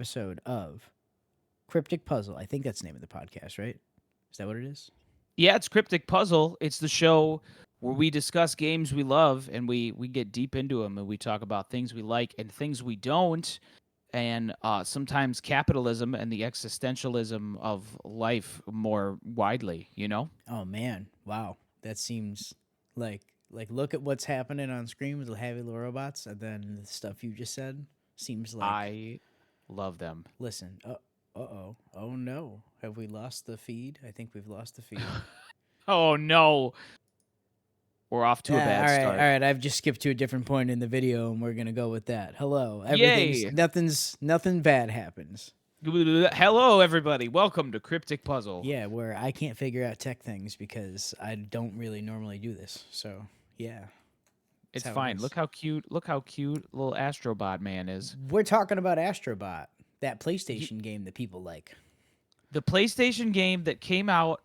episode of Cryptic Puzzle. I think that's the name of the podcast, right? Is that what it is? Yeah, it's Cryptic Puzzle. It's the show where we discuss games we love and we get deep into them and we talk about things we like and things we don't, and sometimes capitalism and the existentialism of life more widely. Oh man, wow. That seems like look at what's happening on screen with the heavy robots, and then the stuff you just said seems like. I love them. Listen, oh no, have we lost the feed? I think we've lost the feed. Oh no, we're off to a Yeah, bad all start. right. I've just skipped to a different point in the video, and we're gonna go with that. Hello, Yay! nothing bad happens. Hello, everybody. Welcome to Cryptic Puzzle. Yeah, where I can't figure out tech things because I don't really normally do this. So yeah, that's It's how it fine. is. Look how cute. Look how cute little Astrobot man is. We're talking about Astrobot, that PlayStation game that people like. The PlayStation game that came out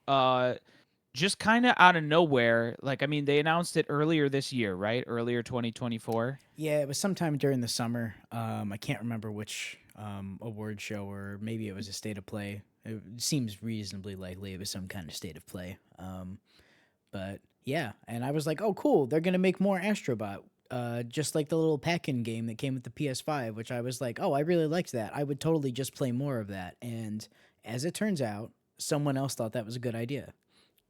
just kind of out of nowhere. Like, I mean, they announced it earlier this year, right? Earlier 2024. Yeah, it was sometime during the summer. I can't remember which award show, or maybe it was a state of play. It seems reasonably likely it was some kind of state of play. But yeah, and I was like, oh, cool, they're gonna make more Astrobot. Just like the little pack-in game that came with the PS5, which I was like, oh, I really liked that. I would totally just play more of that. And as it turns out, someone else thought that was a good idea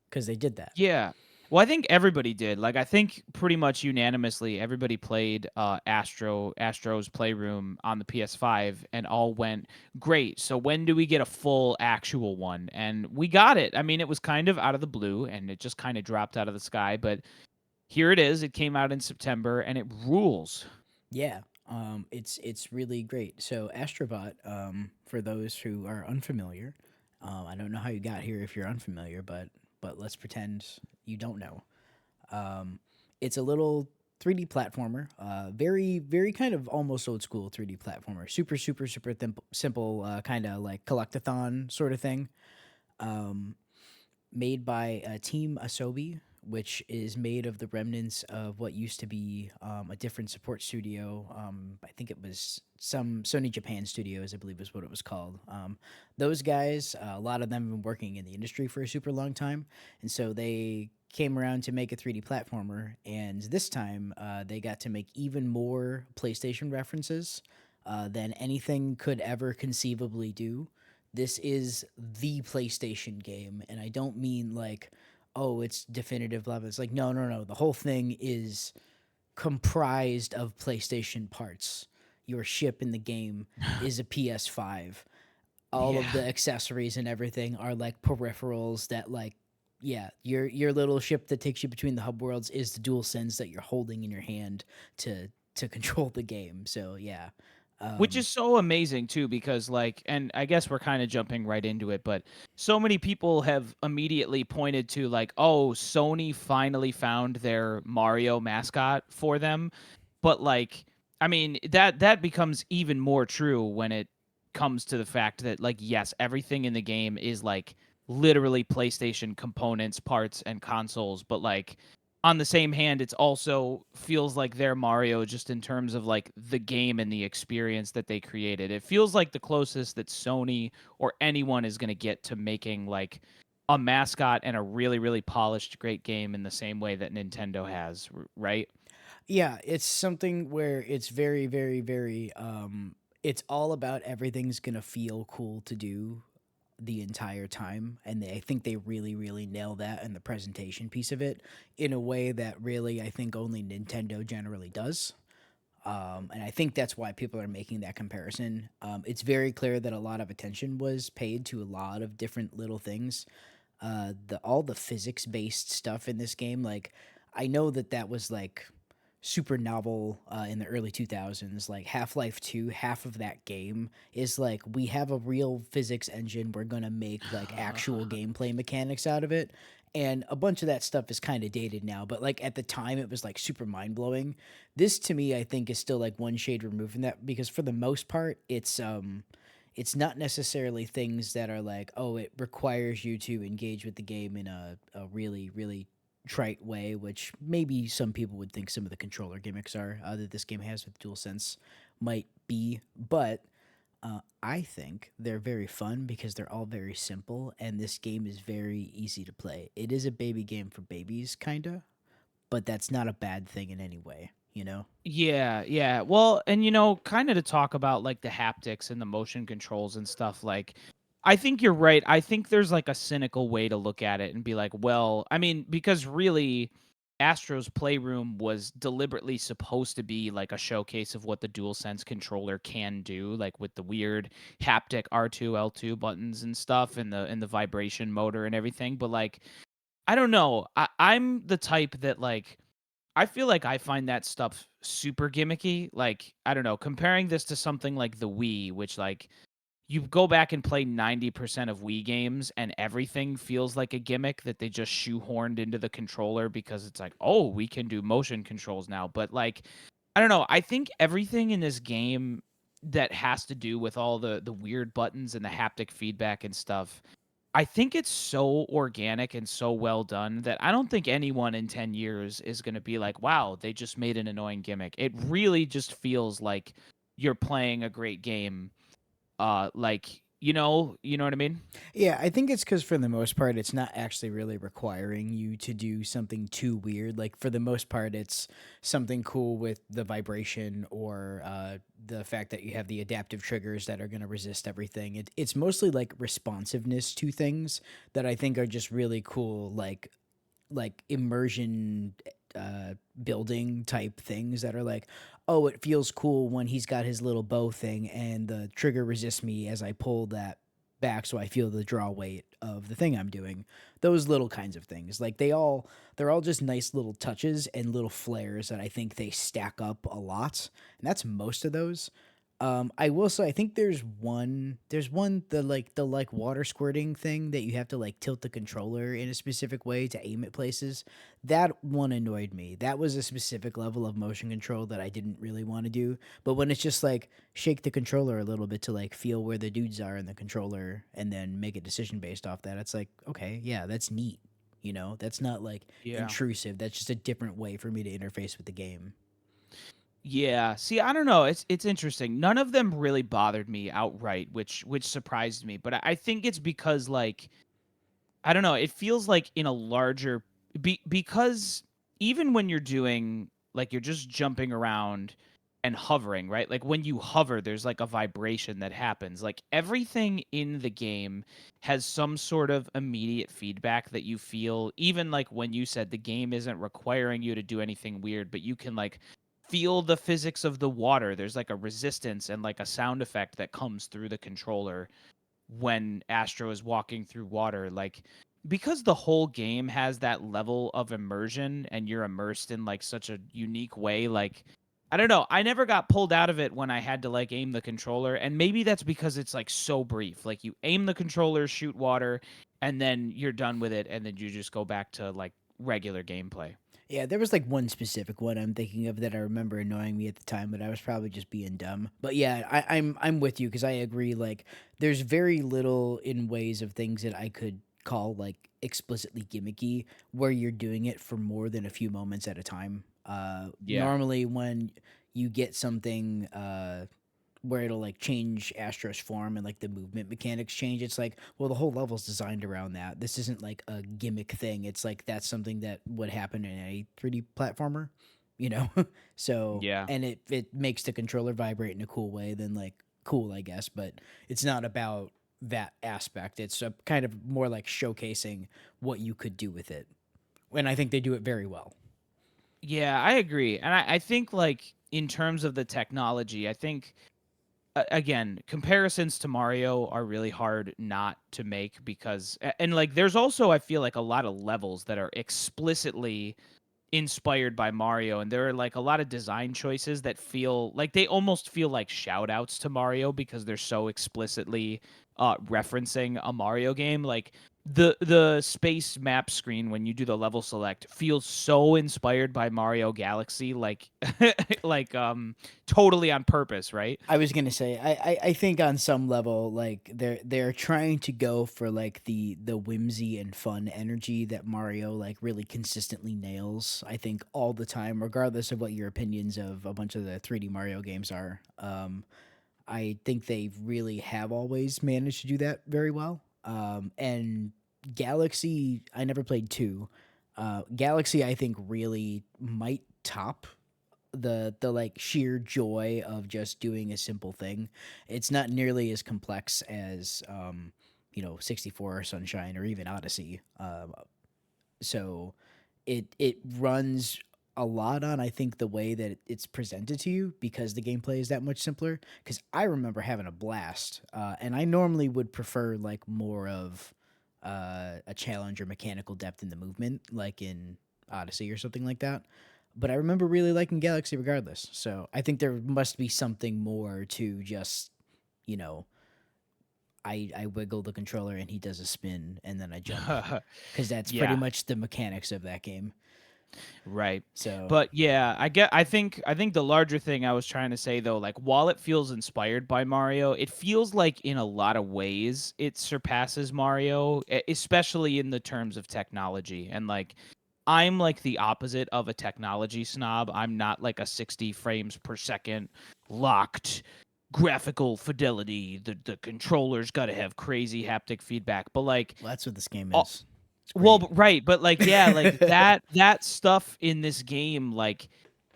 because they did that. Yeah. Well, I think everybody did. Like, I think pretty much unanimously, everybody played Astro's Playroom on the PS5, and all went great. So when do we get a full actual one? And we got it. I mean, it was kind of out of the blue, and it just kind of dropped out of the sky. But here it is. It came out in September, and it rules. Yeah, it's really great. So Astrobot, for those who are unfamiliar, I don't know how you got here if you're unfamiliar, but let's pretend you don't know. Um, it's a little 3D platformer, very kind of almost old school 3D platformer. Super simple, kind of like collectathon sort of thing. Um, Made by Team Asobi, which is made of the remnants of what used to be a different support studio. I think it was some Sony Japan Studios, I believe is what it was called. Those guys, a lot of them have been working in the industry for a super long time, and so they came around to make a 3D platformer, and this time they got to make even more PlayStation references than anything could ever conceivably do. This is the PlayStation game, and I don't mean like, oh, it's definitive blah blah. It's like no. The whole thing is comprised of PlayStation parts. Your ship in the game is a PS5. All of Yeah. the accessories and everything are like peripherals that like yeah, your little ship that takes you between the hub worlds is the dual sense that you're holding in your hand to control the game. So yeah. Which Um is so amazing too, because like, and I guess we're kind of jumping right into it, but so many people have immediately pointed to like, oh, Sony finally found their Mario mascot for them. But like, I mean, that becomes even more true when it comes to the fact that like, yes, everything in the game is like literally PlayStation components, parts, and consoles, but like on the same hand, it's also feels like their Mario just in terms of like the game and the experience that they created. It feels like the closest that Sony or anyone is going to get to making like a mascot and a really really polished great game in the same way that Nintendo has, right? Yeah, it's something where it's very it's all about everything's gonna feel cool to do the entire time, and I think they really nail that in the presentation piece of it in a way that really I think only Nintendo generally does. And I think that's why people are making that comparison. It's very clear that a lot of attention was paid to a lot of different little things. The all the physics based stuff in this game, like I know that that was like super novel in the early 2000s. Like Half-Life 2, half of that game is like we have a real physics engine, we're going to make like actual gameplay mechanics out of it. And a bunch of that stuff is kind of dated now, but like at the time it was like super mind-blowing. This to me I think is still like one shade removed from that, because for the most part it's not necessarily things that are like, oh, it requires you to engage with the game in a really trite way, which maybe some people would think some of the controller gimmicks are that this game has with DualSense might be. But I think they're very fun because they're all very simple, and this game is very easy to play. It is a baby game for babies, kinda, but that's not a bad thing in any way, you know? Yeah, yeah. Well, and kind of to talk about like the haptics and the motion controls and stuff, like I think you're right. I think there's like a cynical way to look at it and be like, well, I mean, because really Astro's Playroom was deliberately supposed to be like a showcase of what the DualSense controller can do, like with the weird haptic R2 L2 buttons and stuff and the vibration motor and everything, but like I don't know. I'm the type that like I feel like I find that stuff super gimmicky. Like, I don't know, comparing this to something like the Wii, which like you go back and play 90% of Wii games and everything feels like a gimmick that they just shoehorned into the controller because it's like, oh, we can do motion controls now. But like, I don't know. I think everything in this game that has to do with all the weird buttons and the haptic feedback and stuff, I think it's so organic and so well done that I don't think anyone in 10 years is going to be like, wow, they just made an annoying gimmick. It really just feels like you're playing a great game. Like, you know what I mean? Yeah, I think it's because for the most part, it's not actually really requiring you to do something too weird. Like for the most part, it's something cool with the vibration or the fact that you have the adaptive triggers that are going to resist everything. It's mostly like responsiveness to things that I think are just really cool. Like immersion building type things that are like, oh, it feels cool when he's got his little bow thing and the trigger resists me as I pull that back so I feel the draw weight of the thing I'm doing. Those little kinds of things. Like they're all just nice little touches and little flares that I think they stack up a lot. And that's most of those. I will say I think there's one the water squirting thing that you have to like tilt the controller in a specific way to aim at places. That one annoyed me. That was a specific level of motion control that I didn't really want to do. But when it's just like shake the controller a little bit to like feel where the dudes are in the controller and then make a decision based off that, it's like, okay, yeah, that's neat. That's not like Yeah. intrusive. That's just a different way for me to interface with the game. Yeah. See, I don't know. It's interesting. None of them really bothered me outright, which surprised me. But I think it's because like I don't know. It feels like in a larger because even when you're doing like you're just jumping around and hovering, right? Like when you hover, there's like a vibration that happens. Like everything in the game has some sort of immediate feedback that you feel. Even like when you said the game isn't requiring you to do anything weird, but you can like feel the physics of the water. There's like a resistance and like a sound effect that comes through the controller when Astro is walking through water. Like, because the whole game has that level of immersion and you're immersed in like such a unique way, like, I don't know. I never got pulled out of it when I had to like aim the controller. And maybe that's because it's like so brief. Like, you aim the controller, shoot water, and then you're done with it. And then you just go back to like regular gameplay. Yeah, there was like one specific one I'm thinking of that I remember annoying me at the time, but I was probably just being dumb. But yeah, I'm with you because I agree. Like, there's very little in ways of things that I could call like explicitly gimmicky where you're doing it for more than a few moments at a time. Yeah. Normally when you get something where it'll like change Astro's form and like the movement mechanics change. It's like, well, the whole level's designed around that. This isn't like a gimmick thing. It's like that's something that would happen in a 3D platformer, you know? So, Yeah. and it makes the controller vibrate in a cool way, then like cool, I guess, but it's not about that aspect. It's a kind of more like showcasing what you could do with it. And I think they do it very well. Yeah, I agree. And I think like in terms of the technology, I think again, comparisons to Mario are really hard not to make because and like there's also I feel like a lot of levels that are explicitly inspired by Mario, and there are like a lot of design choices that feel like they almost feel like shout outs to Mario because they're so explicitly referencing a Mario game. Like the space map screen when you do the level select feels so inspired by Mario Galaxy, like like totally on purpose, right? I was gonna say, I think on some level, like they're trying to go for like the whimsy and fun energy that Mario like really consistently nails. I think all the time, regardless of what your opinions of a bunch of the 3D Mario games are. I think they really have always managed to do that very well. And Galaxy, I never played two. Galaxy, I think, really might top the like sheer joy of just doing a simple thing. It's not nearly as complex as 64 or Sunshine or even Odyssey. So it runs a lot on, I think, the way that it's presented to you, because the gameplay is that much simpler. Because I remember having a blast, and I normally would prefer like more of a challenge or mechanical depth in the movement, like in Odyssey or something like that. But I remember really liking Galaxy regardless. So I think there must be something more to just, you know, I wiggle the controller and he does a spin and then I jump, because that's pretty Yeah. much the mechanics of that game. Right. So But yeah, I think the larger thing I was trying to say though, like while it feels inspired by Mario, it feels like in a lot of ways it surpasses Mario, especially in the terms of technology. And like I'm like the opposite of a technology snob. I'm not like a 60 frames per second locked graphical fidelity. The controller's got to have crazy haptic feedback. But like well, that's what this game is. It's well, great. right, but like yeah, like that stuff in this game, like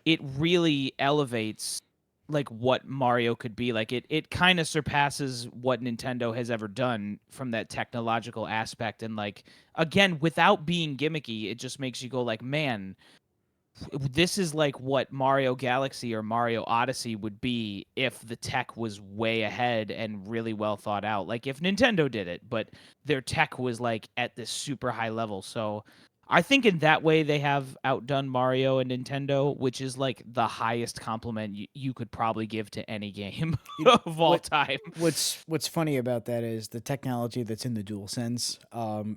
it really elevates like what Mario could be. Like it kind of surpasses what Nintendo has ever done from that technological aspect, and like again, without being gimmicky, it just makes you go like, man, this is like what Mario Galaxy or Mario Odyssey would be if the tech was way ahead and really well thought out. Like if Nintendo did it, but their tech was like at this super high level. So I think in that way they have outdone Mario and Nintendo, which is like the highest compliment you could probably give to any game You, of all what time. what's funny about that is the technology that's in the DualSense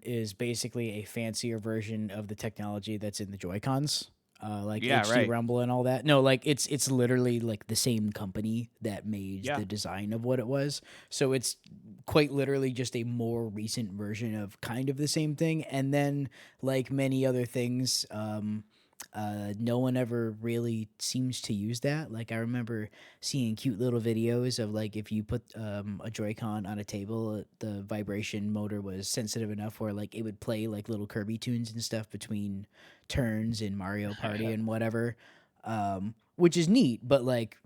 is basically a fancier version of the technology that's in the Joy Cons, like Yeah, HD right. Rumble and all that. No, like it's literally like the same company that made Yeah. the design of what it was. So it's quite literally just a more recent version of kind of the same thing. And then, like many other things, no one ever really seems to use that. Like I remember seeing cute little videos of like if you put a Joy-Con on a table, the vibration motor was sensitive enough where like it would play like little Kirby tunes and stuff between turns in Mario Party and whatever, which is neat. But like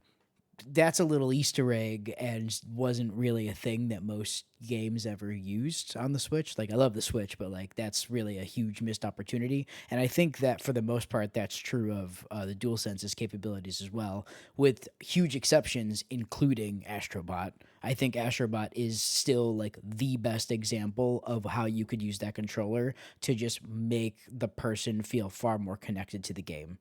that's a little Easter egg and wasn't really a thing that most games ever used on the Switch. Like I love the Switch, but like that's really a huge missed opportunity. And I think that for the most part, that's true of the DualSense's capabilities as well, with huge exceptions, including Astrobot. I think Astrobot is still like the best example of how you could use that controller to just make the person feel far more connected to the game.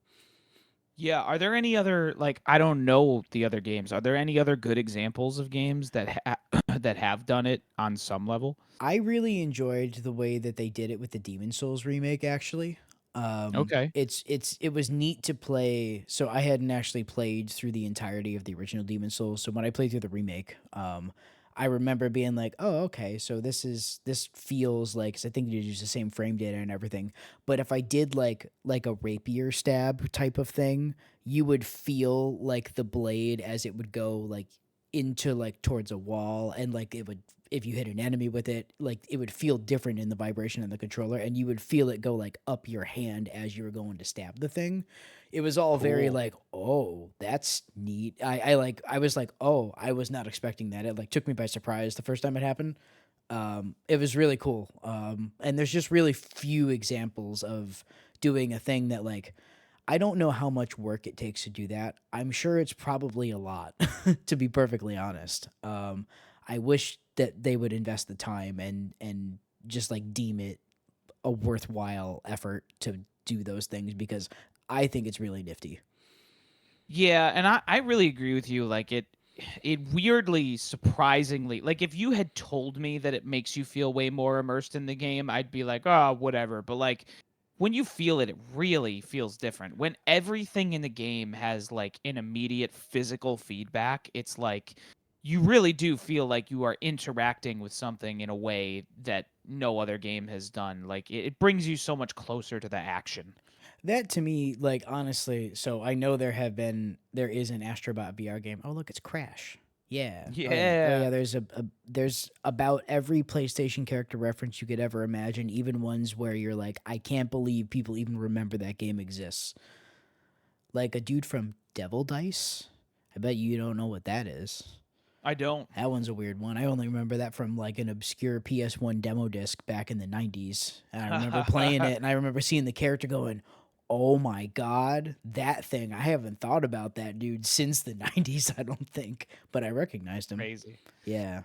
Yeah, are there any other like I don't know the other games. Are there any other good examples of games that that have done it on some level? I really enjoyed the way that they did it with the Demon Souls remake. Actually, Okay. it was neat to play. So I hadn't actually played through the entirety of the original Demon Souls. So when I played through the remake, I remember being like, "Oh, okay. So this feels like." 'Cause I think you use the same frame data and everything. But if I did like a rapier stab type of thing, you would feel like the blade as it would go like into like towards a wall, and like it would, if you hit an enemy with it, like it would feel different in the vibration of the controller, and you would feel it go like up your hand as you were going to stab the thing. It was all very Cool. like, oh, that's neat. I was like, oh, I was not expecting that. It like took me by surprise the first time it happened. It was really cool. And there's just really few examples of doing a thing that like I don't know how much work it takes to do that. I'm sure it's probably a lot, to be perfectly honest. I wish that they would invest the time and just like deem it a worthwhile effort to do those things, because I think it's really nifty. Yeah, and I really agree with you. Like it weirdly surprisingly like if you had told me that it makes you feel way more immersed in the game, I'd be like, oh, whatever. But like when you feel it, it really feels different. When everything in the game has like an immediate physical feedback, it's like you really do feel like you are interacting with something in a way that no other game has done. Like it brings you so much closer to the action. That to me, like honestly, so I know there is an Astrobot VR game. Oh look, it's Crash. Yeah. Oh yeah. Oh Yeah. yeah. There's about every PlayStation character reference you could ever imagine, even ones where you're like, I can't believe people even remember that game exists. Like a dude from Devil Dice. I bet you don't know what that is. I don't. That one's a weird one. I only remember that from like an obscure PS1 demo disc back in the 90s. And I remember playing it and I remember seeing the character going, "Oh my god, that thing. I haven't thought about that dude since the 90s, I don't think, but I recognized him." Crazy. Yeah.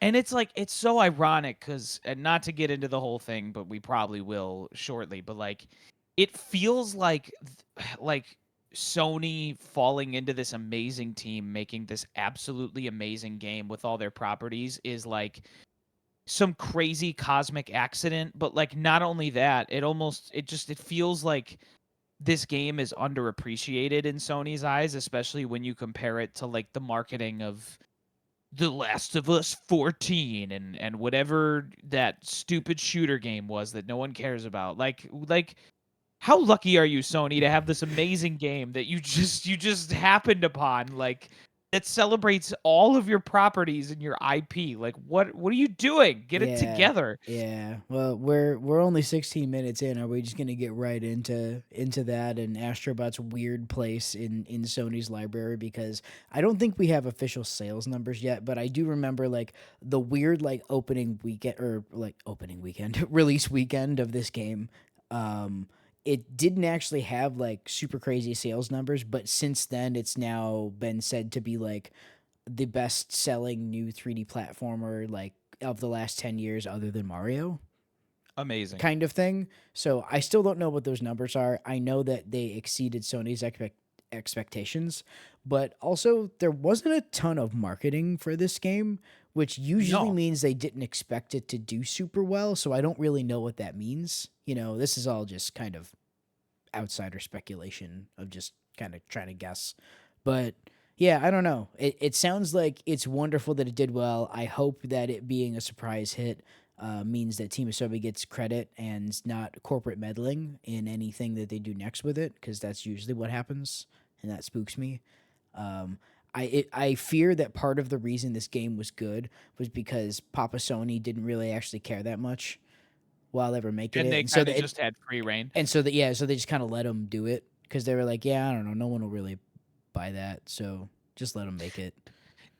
And it's like it's so ironic because, and not to get into the whole thing, but we probably will shortly. But like, it feels like like Sony falling into this amazing team, making this absolutely amazing game with all their properties is like some crazy cosmic accident. But like, not only that, it feels like this game is underappreciated in Sony's eyes, especially when you compare it to like the marketing of the Last of Us 14 and whatever that stupid shooter game was that no one cares about. Like how lucky are you, Sony, to have this amazing game that you just happened upon, like that celebrates all of your properties and your IP? Like what are you doing? Get it Yeah. together. Yeah. Well, we're only 16 minutes in. Are we just gonna get right into that and Astrobot's weird place in Sony's library? Because I don't think we have official sales numbers yet, but I do remember like the weird like opening weekend or like opening weekend release weekend of this game. Um, it didn't actually have like super crazy sales numbers, but since then it's now been said to be like the best selling new 3D platformer like of the last 10 years other than Mario Amazing. kind of thing. So I still don't know what those numbers are. I know that they exceeded Sony's expectations, but also there wasn't a ton of marketing for this game, which usually No. means they didn't expect it to do super well. So I don't really know what that means. You know, this is all just kind of outsider speculation of just kind of trying to guess. But yeah, I don't know. It sounds like it's wonderful that it did well. I hope that it being a surprise hit means that Team Asobi gets credit and not corporate meddling in anything that they do next with it, because that's usually what happens, and that spooks me. Um, I fear that part of the reason this game was good was because Papa Sony didn't really actually care that much while ever making And it, they and so kind of that just had free reign. so they just kind of let him do it because they were like, yeah, I don't know, no one will really buy that, so just let him make it.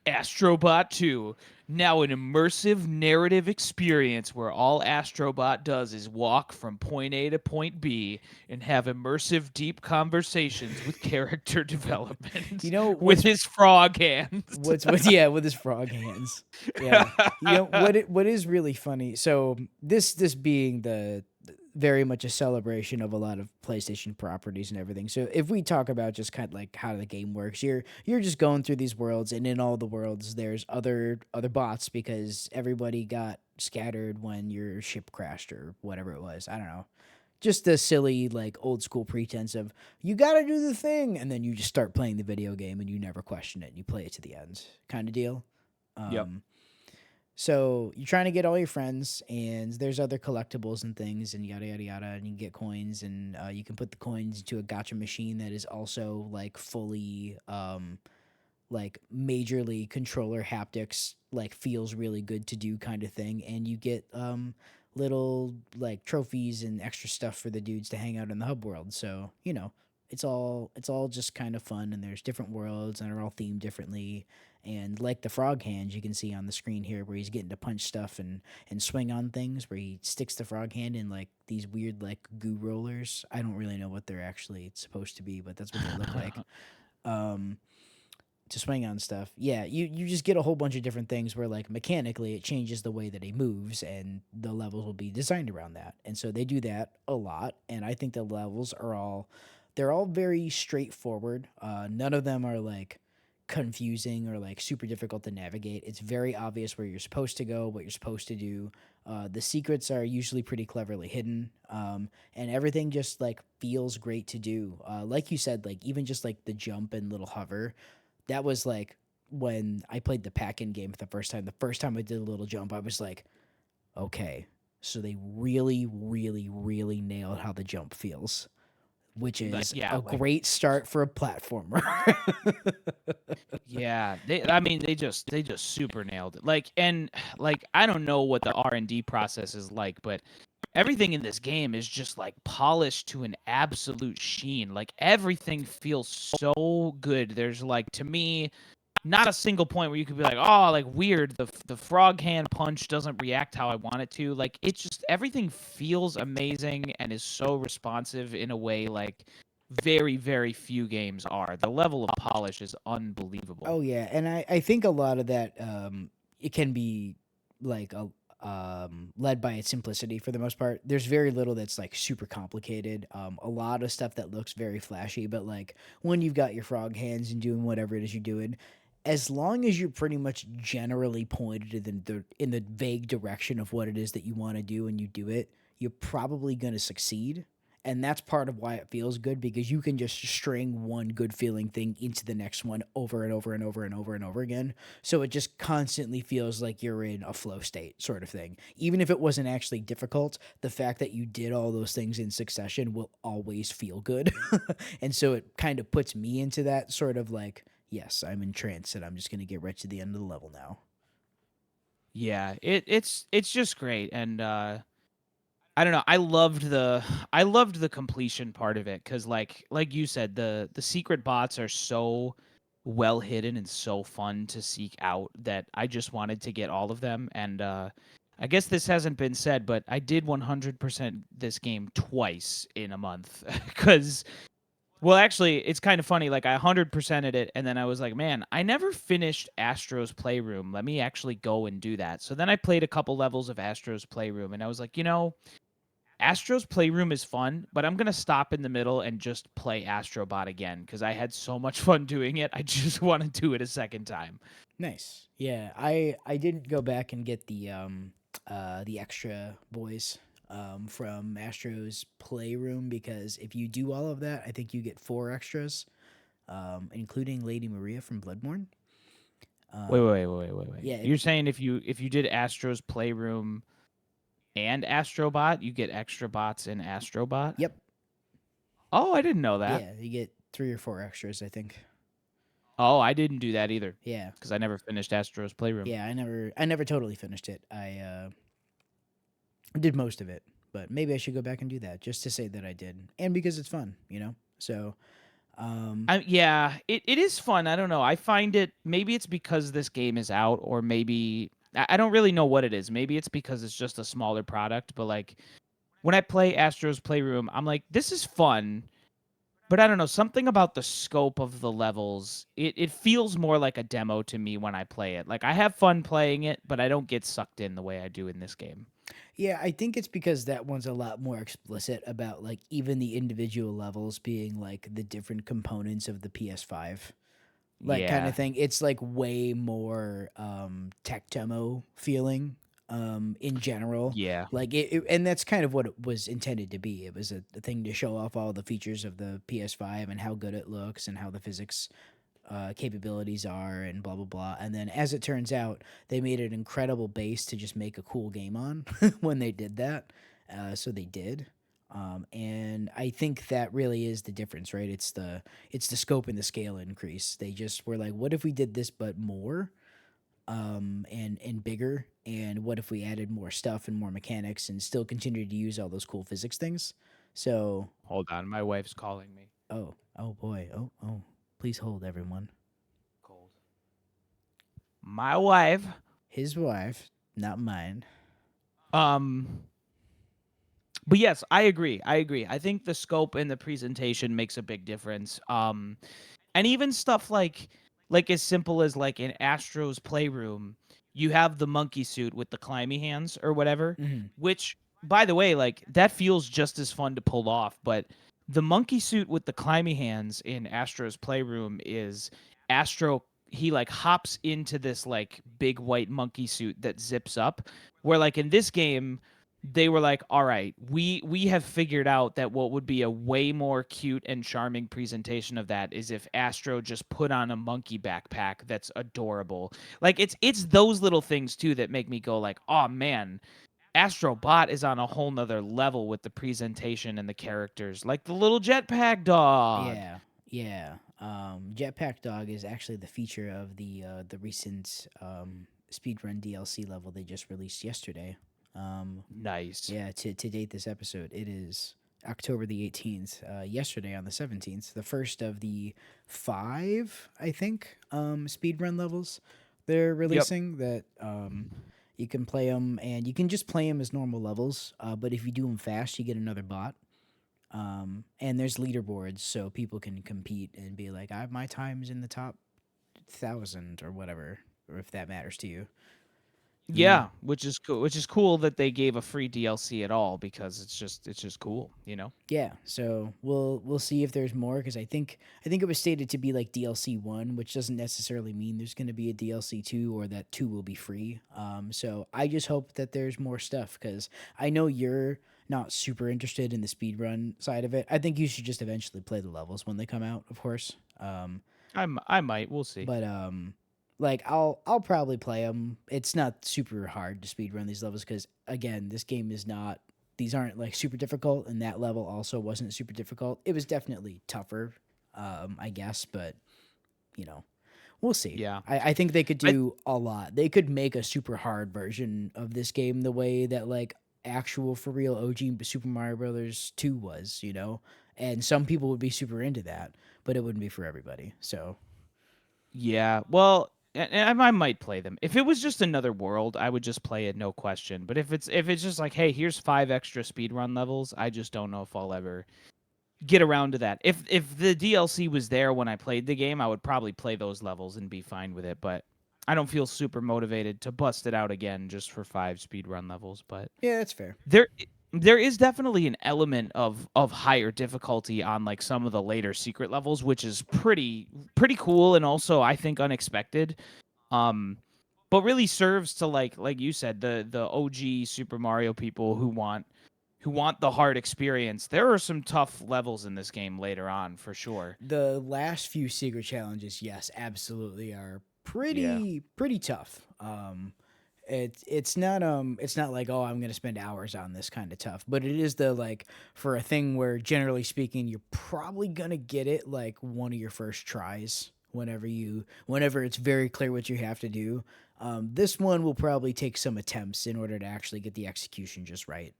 Astrobot 2, now an immersive narrative experience where all Astrobot does is walk from point A to point B and have immersive, deep conversations with character You development know with his frog hands. what's yeah, with his frog hands. Yeah, you know what is really funny. So this being the very much a celebration of a lot of PlayStation properties and everything. So if we talk about just kind of like how the game works, you're just going through these worlds, and in all the worlds there's other bots because everybody got scattered when your ship crashed or whatever it was. I don't know. Just the silly like old school pretense of you got to do the thing, and then you just start playing the video game and you never question it and you play it to the end kind of deal. Yep. um so you're trying to get all your friends, and there's other collectibles and things, and yada yada yada, and you get coins, and you can put the coins into a gotcha machine that is also like fully like majorly controller haptics, like feels really good to do kind of thing, and you get little like trophies and extra stuff for the dudes to hang out in the hub world. So you know, it's all just kind of fun, and there's different worlds and they're all themed differently. And like the frog hands you can see on the screen here, where he's getting to punch stuff and swing on things, where he sticks the frog hand in like these weird like goo rollers. I don't really know what they're actually supposed to be, but that's what they look like. um to swing on stuff. Yeah, you just get a whole bunch of different things where like mechanically it changes the way that he moves, and the levels will be designed around that. And so they do that a lot, and I think the levels are all they're all very straightforward. None of them are like confusing or like super difficult to navigate. It's very obvious where you're supposed to go, what you're supposed to do. The secrets are usually pretty cleverly hidden, and everything just like feels great to do. Like you said, like even just like the jump and little hover, that was like when I played the pack-in game for the first time. The first time I did a little jump, I was like, okay, so they really, really, really nailed how the jump feels. which Like, is yeah, a like, great start for a platformer. yeah, I mean, they just super nailed it. Like, and like, I don't know what the R&D process is like, but everything in this game is just like polished to an absolute sheen. Like, everything feels so good. There's like, to me, not a single point where you could be like, oh, like, weird, the frog hand punch doesn't react how I want it to. Like, it's just, everything feels amazing and is so responsive in a way like very, very few games are. The level of polish is unbelievable. Oh yeah, and I think a lot of that it can be like a led by its simplicity for the most part. There's very little that's like super complicated. A lot of stuff that looks very flashy, but like when you've got your frog hands and doing whatever it is you're doing, as long as you're pretty much generally pointed in the vague direction of what it is that you want to do and you do it, you're probably going to succeed. And that's part of why it feels good, because you can just string one good feeling thing into the next one over and over and over and over and over again. So it just constantly feels like you're in a flow state sort of thing. Even if it wasn't actually difficult, the fact that you did all those things in succession will always feel good. And so it kind of puts me into that sort of like, yes, I'm entranced and I'm just going to get right to the end of the level now. Yeah, it's just great, and I don't know. I loved the completion part of it, because like you said, the secret bots are so well hidden and so fun to seek out that I just wanted to get all of them. And I guess this hasn't been said, but I did 100% this game twice in a month because, well, actually, it's kind of funny. Like, I 100%ed it, and then I was like, man, I never finished Astro's Playroom. Let me actually go and do that. So then I played a couple levels of Astro's Playroom, and I was like, Astro's Playroom is fun, but I'm gonna stop in the middle and just play Astrobot again because I had so much fun doing it. I just want to do it a second time. Nice. Yeah, I didn't go back and get the extra boys from Astro's Playroom, because if you do all of that, I think you get four extras, including Lady Maria from Bloodborne. Wait, Um, wait, wait, wait, wait, wait. yeah. You're saying if you did Astro's Playroom and Astrobot, you get extra bots in Astrobot? Yep. Oh, I didn't know that. Yeah, you get three or four extras, I think. Oh, I didn't do that either Yeah. because I never finished Astro's Playroom. Yeah, I never totally finished it. I did most of it, but maybe I should go back and do that just to say that I did, and because it's fun, you know. So, Yeah, it is fun. I don't know. I find it, maybe it's because this game is out, or maybe I don't really know what it is. Maybe it's because it's just a smaller product, but like when I play Astro's Playroom, I'm like, this is fun, but I don't know, something about the scope of the levels. It feels more like a demo to me when I play it. Like, I have fun playing it, but I don't get sucked in the way I do in this game. yeah, I think it's because that one's a lot more explicit about like even the individual levels being like the different components of the PS5, like kind of Yeah. thing. It's like way more tech demo feeling in general. Yeah. Like and that's kind of what it was intended to be. It was a thing to show off all the features of the PS5 and how good it looks and how the physics capabilities are and blah blah blah. And then as it turns out, they made an incredible base to just make a cool game on when they did that. So they did. And I think that really is the difference, right? It's the scope and the scale increase. They just were like, what if we did this but more, and bigger? And what if we added more stuff and more mechanics and still continued to use all those cool physics things? So, Hold on, my wife's calling me. oh boy, oh, please hold everyone. Cold. My wife. His wife, not mine. Um But yes, I agree. I agree. I think the scope and the presentation makes a big difference. And even stuff like as simple as like in Astro's Playroom, you have the monkey suit with the climby hands or whatever, Hmm. which, by the way, like, that feels just as fun to pull off, but the monkey suit with the climby hands in Astro's Playroom is Astro, he like hops into this like big white monkey suit that zips up, where like in this game they were like, all right, we have figured out that what would be a way more cute and charming presentation of that is if Astro just put on a monkey backpack that's adorable. Like, it's those little things too that make me go like, oh man, Astro Bot is on a whole nother level with the presentation and the characters, like the little jetpack dog. Yeah, yeah. Jetpack Dog is actually the feature of the recent speedrun DLC level they just released yesterday. Um, Nice. yeah, to date this episode, it is October the 18th. Yesterday on the 17th, the first of the five, I think, speedrun levels they're Yep. releasing that you can play them, and you can just play them as normal levels. But if you do them fast, you get another bot. And there's leaderboards so people can compete and be like, I have my times in the top 1,000 or whatever, or if that matters to you. You know? Yeah, which is cool. Which is cool that they gave a free DLC at all because it's just cool, you know. Yeah. So we'll see if there's more because I think it was stated to be like DLC 1, which doesn't necessarily mean there's going to be a DLC 2 or that 2 will be free. So I just hope that there's more stuff because I know you're not super interested in the speedrun side of it. I think you should just eventually play the levels when they come out, of course. I might. We'll see. But like I'll probably play them. It's not super hard to speed run these levels because again, this game is not. These aren't like super difficult, and that level also wasn't super difficult. It was definitely tougher, I guess, but you know, we'll see. Yeah. I think they could I do a lot. They could make a super hard version of this game the way that like actual for real OG Super Mario Brothers 2 was, and some people would be super into that, but it wouldn't be for everybody. So Yeah. Well, and I might play them. If it was just another world, I would just play it, no question. But if it's just like, hey, here's 5 extra speedrun levels, I just don't know if I'll ever get around to that. If the DLC was there when I played the game, I would probably play those levels and be fine with it. But I don't feel super motivated to bust it out again just for 5 speedrun levels. But yeah, that's fair. there there is definitely an element of higher difficulty on like some of the later secret levels, which is pretty cool and also I think unexpected. Um but really serves to like you said, the OG Super Mario people who want the hard experience. There are some tough levels in this game later on for sure. The last few secret challenges, yes, absolutely are Yeah. pretty tough. It's not like, oh, I'm gonna spend hours on this kind of tough, but it is the like for a thing where generally speaking you're probably gonna get it like one of your first tries whenever it's very clear what you have to do. This one will probably take some attempts in order to actually get the execution just right.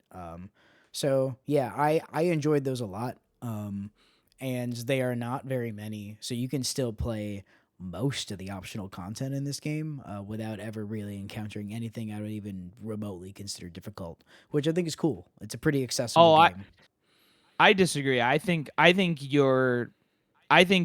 So yeah, I enjoyed those a lot. And they are not very many, so you can still play most of the optional content in this game without ever really encountering anything I would even remotely consider difficult, which I think is cool. It's a pretty accessible Oh, I game. I disagree. I think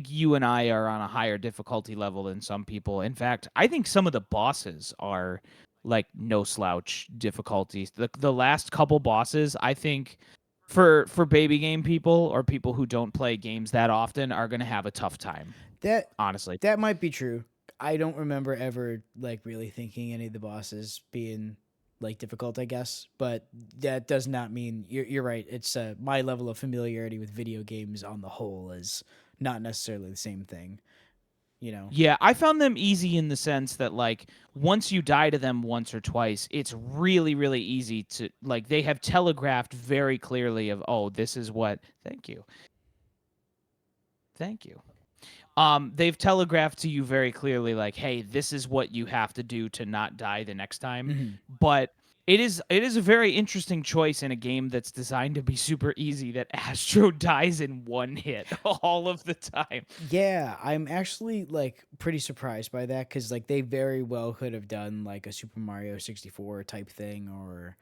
you and I are on a higher difficulty level than some people. In fact, I think some of the bosses are like no slouch difficulties. The last couple bosses, I think for baby game people or people who don't play games that often are going to have a tough time, That honestly. that might be true. I don't remember ever like really thinking any of the bosses being like difficult, I guess, but that does not mean you're right. It's my level of familiarity with video games on the whole is not necessarily the same thing, you know. Yeah, I found them easy in the sense that like once you die to them once or twice, it's really easy to like they have telegraphed very clearly of oh, this is what thank you. Thank you. They've telegraphed to you very clearly like hey, this is what you have to do to not die the next time. Mhm. But it is a very interesting choice in a game that's designed to be super easy that Astro dies in one hit all of the time. Yeah, I'm actually like pretty surprised by that because like they very well could have done like a Super Mario 64 type thing or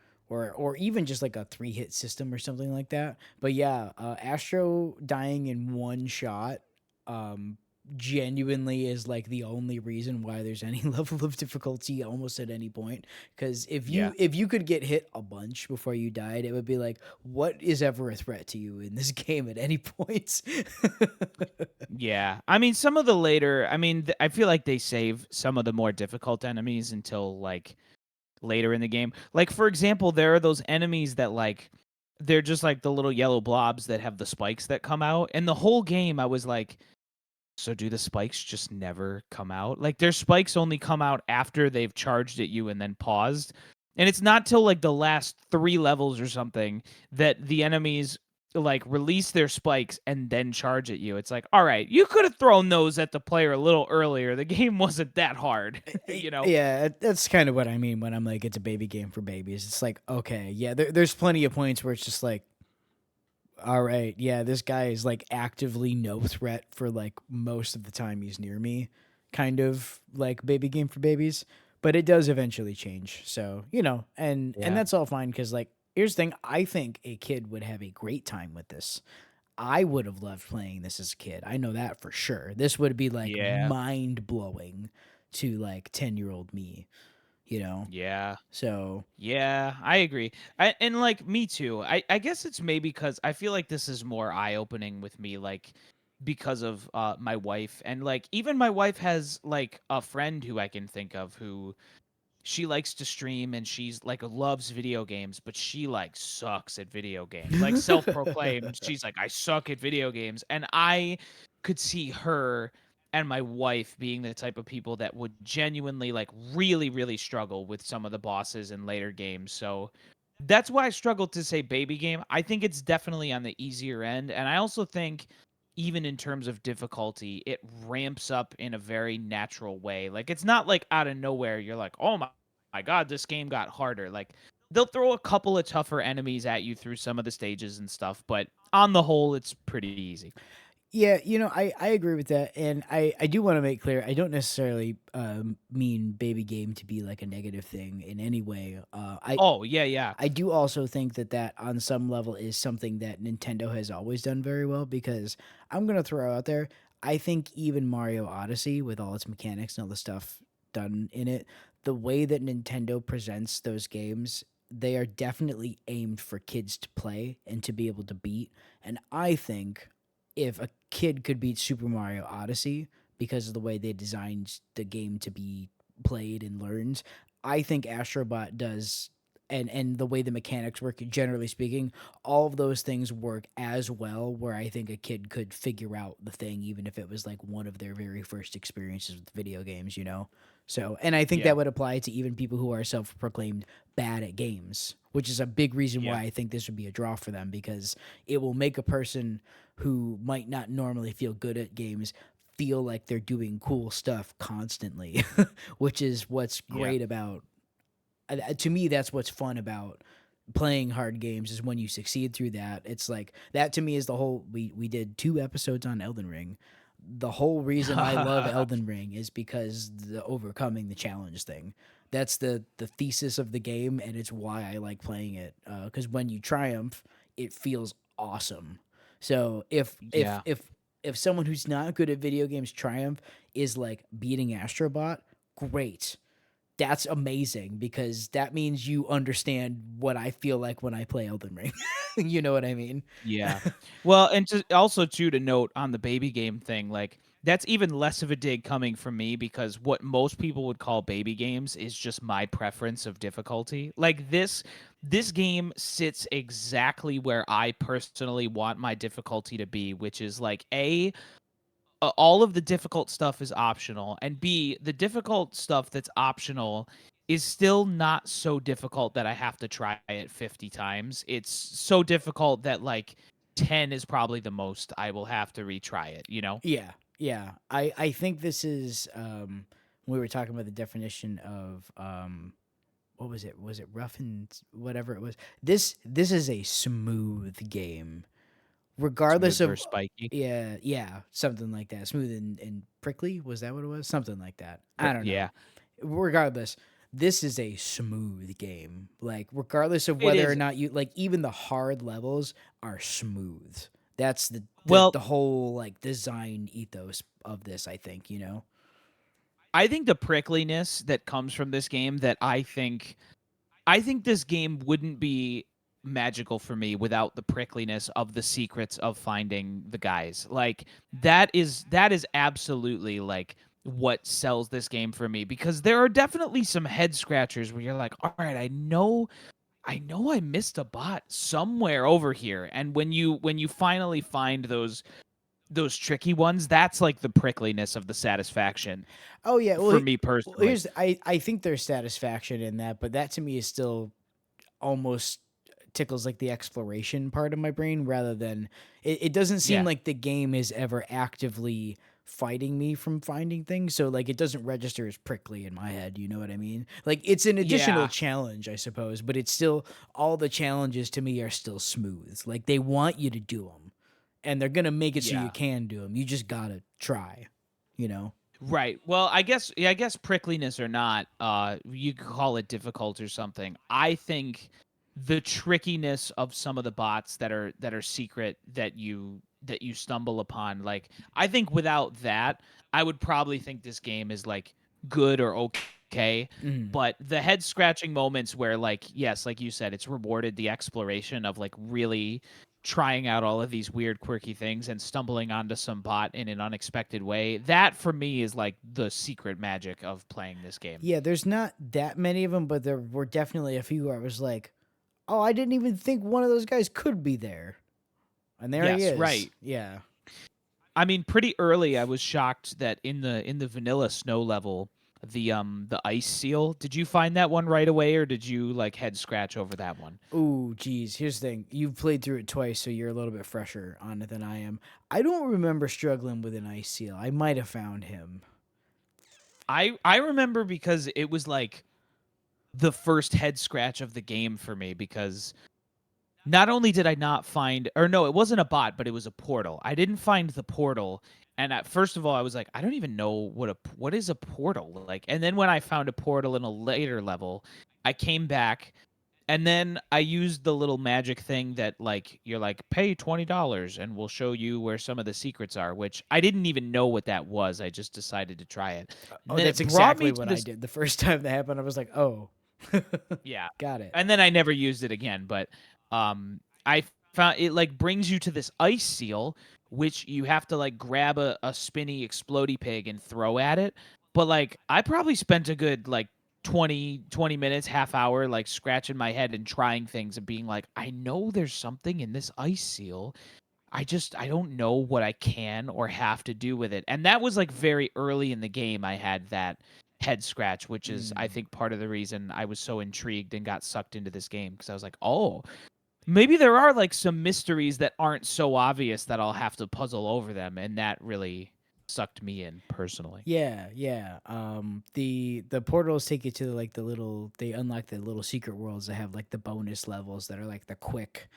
even just like a 3 hit system or something like that. But yeah, Astro dying in one shot, um, genuinely is like the only reason why there's any level of difficulty almost at any point. Because if Yeah. you could get hit a bunch before you died, it would be like, what is ever a threat to you in this game at any point? Yeah. I mean, some of the later, I mean, I feel like they save some of the more difficult enemies until like later in the game. Like, for example, there are those enemies that like, they're just like the little yellow blobs that have the spikes that come out. And the whole game, I was like, so do the spikes just never come out? Like, their spikes only come out after they've charged at you and then paused. And it's not till like the last 3 levels or something that the enemies like release their spikes and then charge at you. It's like, all right, you could have thrown those at the player a little earlier. The game wasn't that hard, you know? Yeah, that's kind of what I mean when I'm like, it's a baby game for babies. It's like, okay, yeah, there's plenty of points where it's just like, all right, yeah, this guy is like actively no threat for like most of the time he's near me, kind of like baby game for babies. But it does eventually change, so and Yeah. that's all fine because like here's the thing: I think a kid would have a great time with this. I would have loved playing this as a kid. I know that for sure. This would be like Yeah. mind blowing to like 10-year-old me, you know. Yeah. So Yeah, I agree. And like me too. I guess it's maybe because I feel like this is more eye opening with me, like because of my wife, and like even my wife has like a friend who I can think of who she likes to stream and she's like loves video games, but she like sucks at video games. Like self-proclaimed, she's like, I suck at video games. And I could see her and my wife being the type of people that would genuinely like really, really struggle with some of the bosses in later games. So that's why I struggled to say baby game. I think it's definitely on the easier end. And I also think even in terms of difficulty, it ramps up in a very natural way. Like it's not like out of nowhere you're like, "Oh my god, this game got harder." Like they'll throw a couple of tougher enemies at you through some of the stages and stuff, but on the whole it's pretty easy. yeah, I agree with that, and I do want to make clear I don't necessarily mean baby game to be like a negative thing in any way. Oh, yeah, yeah. I do also think that that on some level is something that Nintendo has always done very well because I'm gonna throw out there. I think even Mario Odyssey, with all its mechanics and all the stuff done in it, the way that Nintendo presents those games, they are definitely aimed for kids to play and to be able to beat. And I think if a kid could beat Super Mario Odyssey because of the way they designed the game to be played and learned, I think Astrobot does, and the way the mechanics work generally speaking, all of those things work as well where I think a kid could figure out the thing even if it was like one of their very first experiences with video games, you know. So, and I think Yeah. that would apply to even people who are self-proclaimed bad at games, which is a big reason Yeah. why I think this would be a draw for them because it will make a person who might not normally feel good at games feel like they're doing cool stuff constantly, which is what's Yeah. great about to me that's what's fun about playing hard games is when you succeed through that. It's like that to me is the whole we did 2 episodes on Elden Ring. The whole reason I love Elden Ring is because the overcoming the challenge thing. That's the thesis of the game, and it's why I like playing it. Because when you triumph, it feels awesome. So if if Yeah. if if someone who's not good at video games triumph is like beating Astrobot, great, that's amazing because that means you understand what I feel like when I play Elden Ring. You know what I mean? Yeah. Well, and to also too to note on the baby game thing, like that's even less of a dig coming from me because what most people would call baby games is just my preference of difficulty. Like this game sits exactly where I personally want my difficulty to be, which is like all of the difficult stuff is optional, and B, the difficult stuff that's optional is still not so difficult that I have to try it 50 times. It's so difficult that like 10 is probably the most I will have to retry it, you know? Yeah, yeah. I think this is we were talking about the definition of what was it? Was it rough and whatever it was? This is a smooth game. Smooth Regardless of versus spiky. yeah, something like that. Smooth and prickly, was that what it was? Something like that. I don't know. Yeah. Regardless, this is a smooth game. Like regardless of It whether or is. not you like even the hard levels are smooth. That's Well, the whole like design ethos of this, I think, you know. I think the prickliness that comes from this game that I think this game wouldn't be magical for me without the prickliness of the secrets of finding the guys. Like that is absolutely like what sells this game for me because there are definitely some head scratchers where you're like, "All right, I know I missed a bot somewhere over here." And when you finally find those tricky ones, that's like the prickliness of the satisfaction Oh yeah, for me well personally. here's I think there's satisfaction in that, but that to me is still almost tickles like the exploration part of my brain rather than it doesn't seem Yeah. like the game is ever actively fighting me from finding things, so like it doesn't register as prickly in my head, you know what I mean? Like it's an additional Yeah. challenge, I suppose, but it's still all the challenges to me are still smooth. Like they want you to do them and they're going to make it so you Yeah. can do them. You just got to try, you know. Right. Well, I guess prickliness or not, you could call it difficult or something. I think the trickiness of some of the bots that are secret that you stumble upon, like I think without that, I would probably think this game is like good or okay. Mm. But the head scratching moments where like yes, like you said, it's rewarded the exploration of like really trying out all of these weird quirky things and stumbling onto some bot in an unexpected way. That for me is like the secret magic of playing this game. Yeah, there's not that many of them, but there were definitely a few where I was like, "Oh, I didn't even think one of those guys could be there." And there he Yes, is. right. Yeah. I mean, pretty early I was shocked that in the vanilla snow level, the ice seal, did you find that one right away or did you like head scratch over that one? Ooh, geez. Here's the thing. You've played through it twice, so you're a little bit fresher on it than I am. I don't remember struggling with an ice seal. I might have found him. I remember because it was like the first head scratch of the game for me because not only did I not find, or no, it wasn't a bot, but it was a portal. I didn't find the portal, and at first of all, I was like, I don't even know what is a portal like. And then when I found a portal in a later level, I came back, and then I used the little magic thing that like you're like pay $20 and we'll show you where some of the secrets are, which I didn't even know what that was. I just decided to try it, and Oh, then that's it brought exactly me to what I this. did. The first time that happened, I was like, "Oh." Yeah. Got it. And then I never used it again, but I found it like brings you to this ice seal which you have to like grab a spinny explody pig and throw at it. But like I probably spent a good like 20 minutes, half hour like scratching my head and trying things and being like, I know there's something in this ice seal. I don't know what I can or have to do with it. And that was like very early in the game I had that head scratch, which is I Mm. think part of the reason I was so intrigued and got sucked into this game because I was like, "Oh, maybe there are like some mysteries that aren't so obvious that I'll have to puzzle over them." And that really sucked me in personally. Yeah, yeah. The portals take you to like the little. They unlock the little secret worlds that have like the bonus levels that are like the quick,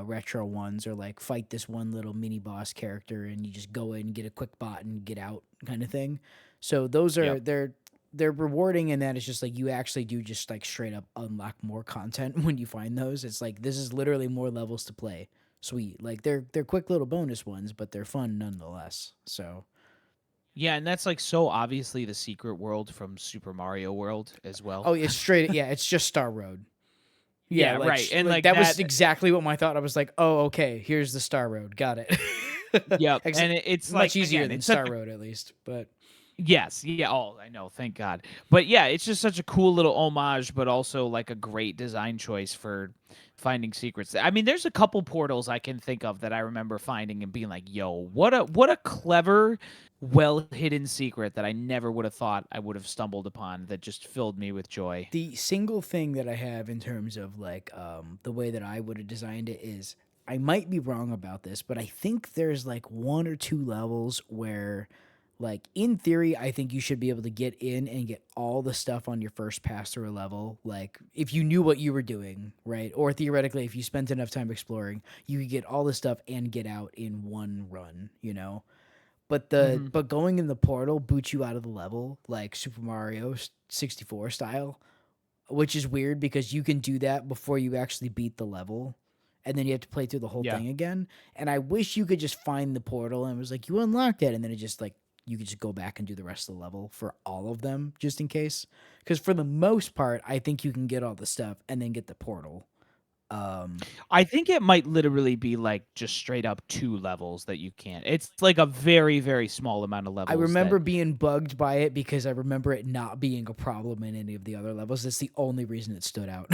retro ones, or like fight this one little mini boss character and you just go in, get a quick bot, and get out kind of thing. So those are Yep. they're rewarding in that it's just like you actually do just like straight up unlock more content when you find those. It's like this is literally more levels to play. Sweet. Like they're quick little bonus ones, but they're fun nonetheless. So. Yeah, and that's like so obviously the secret world from Super Mario World as well. Oh, it's straight. Yeah, it's just Star Road. Yeah, Yeah, right. And like like that was that. exactly what my thought. I was like, oh, okay, here's the Star Road. Got it. Yep. Ex- And it's Much like easier again, than it's such Star a. Road, at least. But Yes, yeah, oh, I know, thank God. But yeah, it's just such a cool little homage, but also like a great design choice for finding secrets. I mean, there's a couple portals I can think of that I remember finding and being like, "Yo, what a clever, well hidden secret that I never would have thought I would have stumbled upon that just filled me with joy." the single thing that I have in terms of like the way that I would have designed it is I might be wrong about this, but I think there's like one or two levels where like in theory I think you should be able to get in and get all the stuff on your first pass through a level, like if you knew what you were doing, right? Or theoretically if you spent enough time exploring, you could get all the stuff and get out in one run, you know? Hmm. But going in the portal boots you out of the level like Super Mario 64 style, which is weird because you can do that before you actually beat the level. And then you have to play through the whole Yeah. thing again. And I wish you could just find the portal and it was like, you unlocked it. And then it just like, you could just go back and do the rest of the level for all of them, just in case. Because for the most part, I think you can get all the stuff and then get the portal. Um, I think it might literally be like just straight up two levels that you can't. It's like a very, very small amount of I levels that. remember being bugged by it because I remember it not being a problem in any of the other levels. That's the only reason it stood out.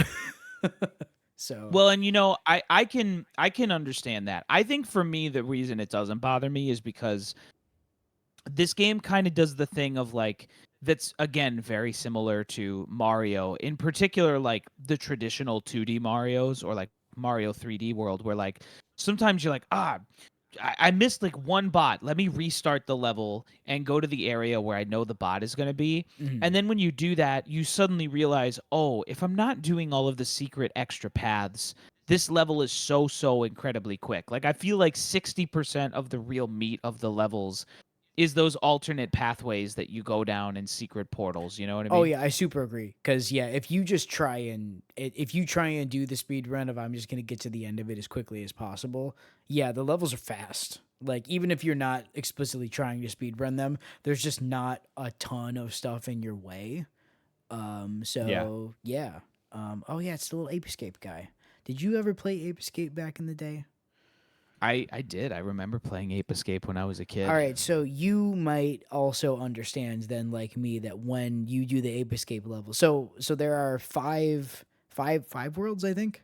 So, Well, and I can understand that. I think for me the reason it doesn't bother me is because this game kind of does the thing of like that's again very similar to Mario, in particular like the traditional 2D Marios or like Mario 3D World, where like sometimes you're like, I missed like one bot. Let me restart the level and go to the area where I know the bot is going to be. mhm. And then when you do that, you suddenly realize, oh, if I'm not doing all of the secret extra paths, this level is so incredibly quick. Like I feel like 60% of the real meat of the levels is those alternate pathways that you go down in secret portals. You know what I Oh mean? yeah, I super agree. Cause yeah, if you just try and if you try and do the speed run of I'm just gonna get to the end of it as quickly as possible, yeah, the levels are fast. Like even if you're not explicitly trying to speed run them, there's just not a ton of stuff in your way. Yeah. So yeah. Oh yeah, it's the little Ape Escape guy. Did you ever play Ape Escape back in the day? I did. I remember playing Ape Escape when I was a All kid. right, so you might also understand then, like me, that when you do the Ape Escape level, so there are five worlds, I think,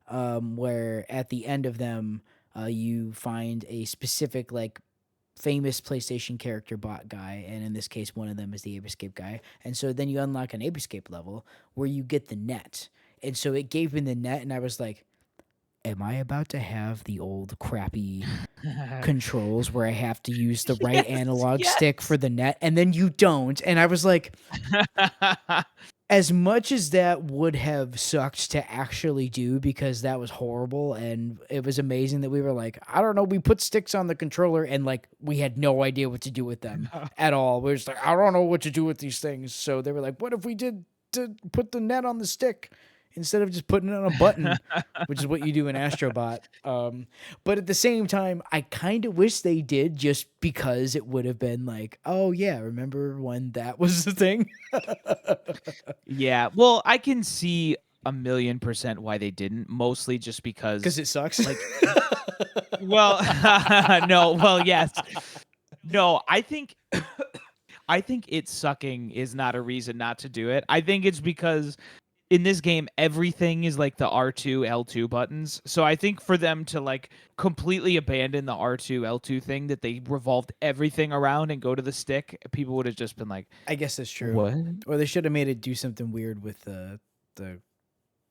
where at the end of them, you find a specific like famous PlayStation character bot guy, and in this case, one of them is the Ape Escape guy, and so then you unlock an Ape Escape level where you get the net, and so it gave me the net, and I was like, am I about to have the old crappy controls where I have to use the right Yes, analog stick yes. for the net and then you don't. And I was like, as much as that would have sucked to actually do because that was horrible and it was amazing that we were like, I don't know, we put sticks on the controller and like we had no idea what to do with them at all. We are just like, I don't know what to do with these things. So they were like, what if we did to put the net on the stick instead of just putting it on a button, which is what you do in Astrobot. But at the same time, I kind of wish they did just because it would have been like, oh yeah, remember when that was the thing? Yeah. Well, I can see 1,000,000% why they didn't, mostly just Because because it sucks. like well, no, well, yes. No, I think it sucking is not a reason not to do it. I think it's because in this game everything is like the R2 L2 buttons. So I think for them to like completely abandon the R2 L2 thing that they revolved everything around and go to the stick, people would have just been like, I guess that's true. "What?" Or they should have made it do something weird with the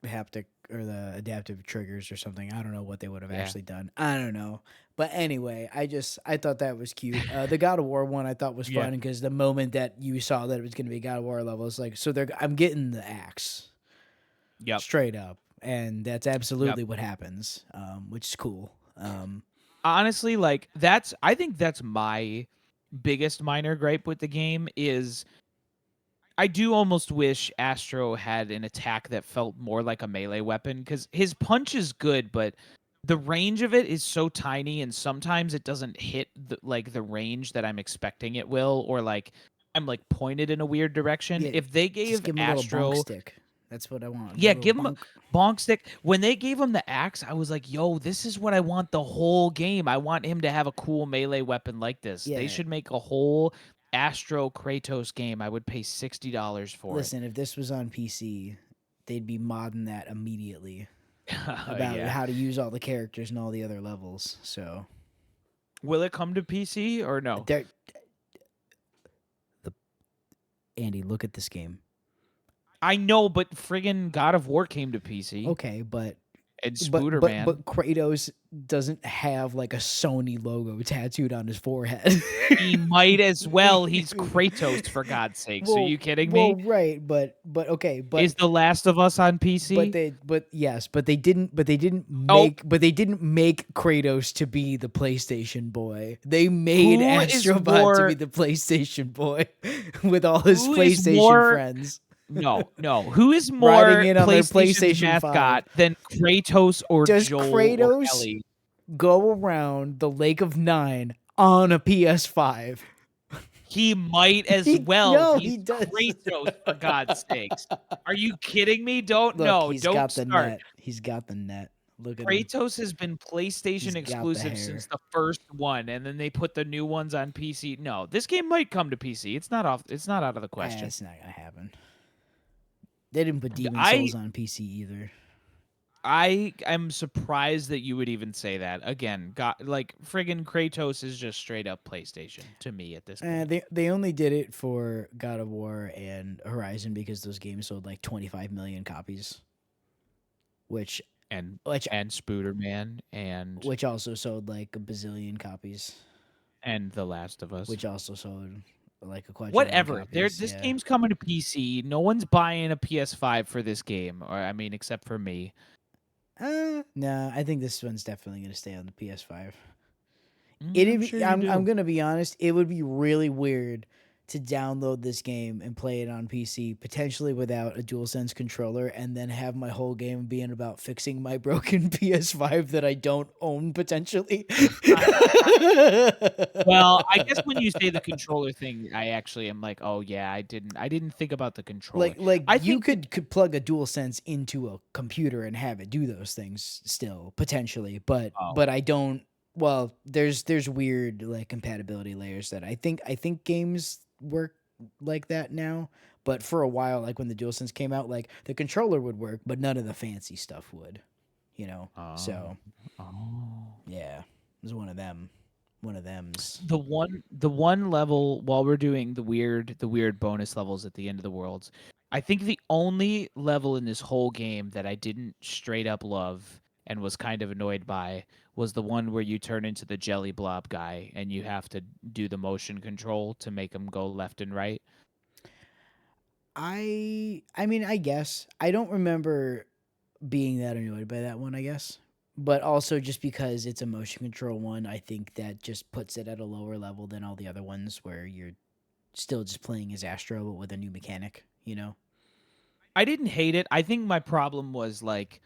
haptic or the adaptive triggers or something. I don't know what they would have Yeah. actually done. I don't know. But anyway, I thought that was cute. The God of War one I thought was Yeah. fun because the moment that you saw that it was going to be a God of War level, it's like so they're I'm getting the axe Yep. straight up, and that's Yep. absolutely what happens, which is cool. Honestly, like I think that's my biggest minor gripe with the game is I do almost wish Astro had an attack that felt more like a melee weapon because his punch is good, but the range of it is so tiny, and sometimes it doesn't hit the range that I'm expecting it will, or like I'm like pointed in a weird direction. Yeah, If they just gave give him a little bonk Astro, stick. That's what I want. A yeah, little give him a bonk. bonk stick. When they gave him the axe, I was like, yo, this is what I want the whole game. I want him to have a cool melee weapon like this. They Yeah, should make a whole Astro Kratos game. I would pay $60 for it. listen, if this was on PC, they'd be modding that immediately about Yeah. how to use all the characters and all the other levels. So Will it come to PC or no? there, the Andy, look at this game. I know, but friggin' God of War came to PC Okay, but and but but Spooderman. but Kratos doesn't have like a Sony logo tattooed on his forehead. He might as well. He's Kratos, for God's sakes. Are you kidding well, me? right, but okay, Is The Last of Us on but PC? they but yes, Oh, but they didn't make Kratos to be the PlayStation boy. They made who is Astrobot to be more the PlayStation boy with all his who is PlayStation more friends no, no. Who is riding more in on their PlayStation's PlayStation 5. mascot than Kratos or Does Joel or Kratos Ellie? go around the Lake of Nine on a PS5? He might as He well. no, He's he does. Kratos, for God's sakes. Are you kidding me? Don't Look, no, he's don't got the start. net. He's got the net. Look at him. Kratos has been He's PlayStation got the exclusive since hair. the first one, and then they put the new ones on PC. No, this game might come to PC. It's not off. It's not out of the Ah, question. it's not gonna happen. They didn't put Demon I Souls on PC either. I am surprised that you would even say that. Again, got like friggin' Kratos is just straight up PlayStation to me at this point. They only did it for God of War and Horizon because those games sold like 25 million copies, which And which Spooderman and which also sold like a bazillion copies, The Last of Us. which also sold like a quadrillion Whatever. copies. This Yeah. game's coming to PC. No one's buying a PS5 for this game, or I mean, except for me. No, I think this one's definitely gonna stay on the PS5. I'm sure you I'm do. gonna be honest. It would be really weird to download this game and play it on PC, potentially without a DualSense controller, and then have my whole game being about fixing my broken PS5 that I don't own potentially. Well, I guess when you say the controller thing, I actually am like, oh yeah, I didn't think about the controller. like I you think the could plug a DualSense into a computer and have it do those things still potentially, oh, but I don't. Well, there's weird like compatibility layers that I think games work like that now. But for a while, like when the DualSense came out, like the controller would work, but none of the fancy stuff would. You know, oh, so oh. yeah, it was one of them. One of them's. The one level while we're doing the weird bonus levels at the end of the worlds, I think the only level in this whole game that I didn't straight up love and was kind of annoyed by was the one where you turn into the jelly blob guy and you have to do the motion control to make him go left and right. I mean, I guess I don't remember being that annoyed by that one, I guess. But also just because it's a motion control one, I think that just puts it at a lower level than all the other ones where you're still just playing as Astro but with a new mechanic, you know? I didn't hate it. I think my problem was like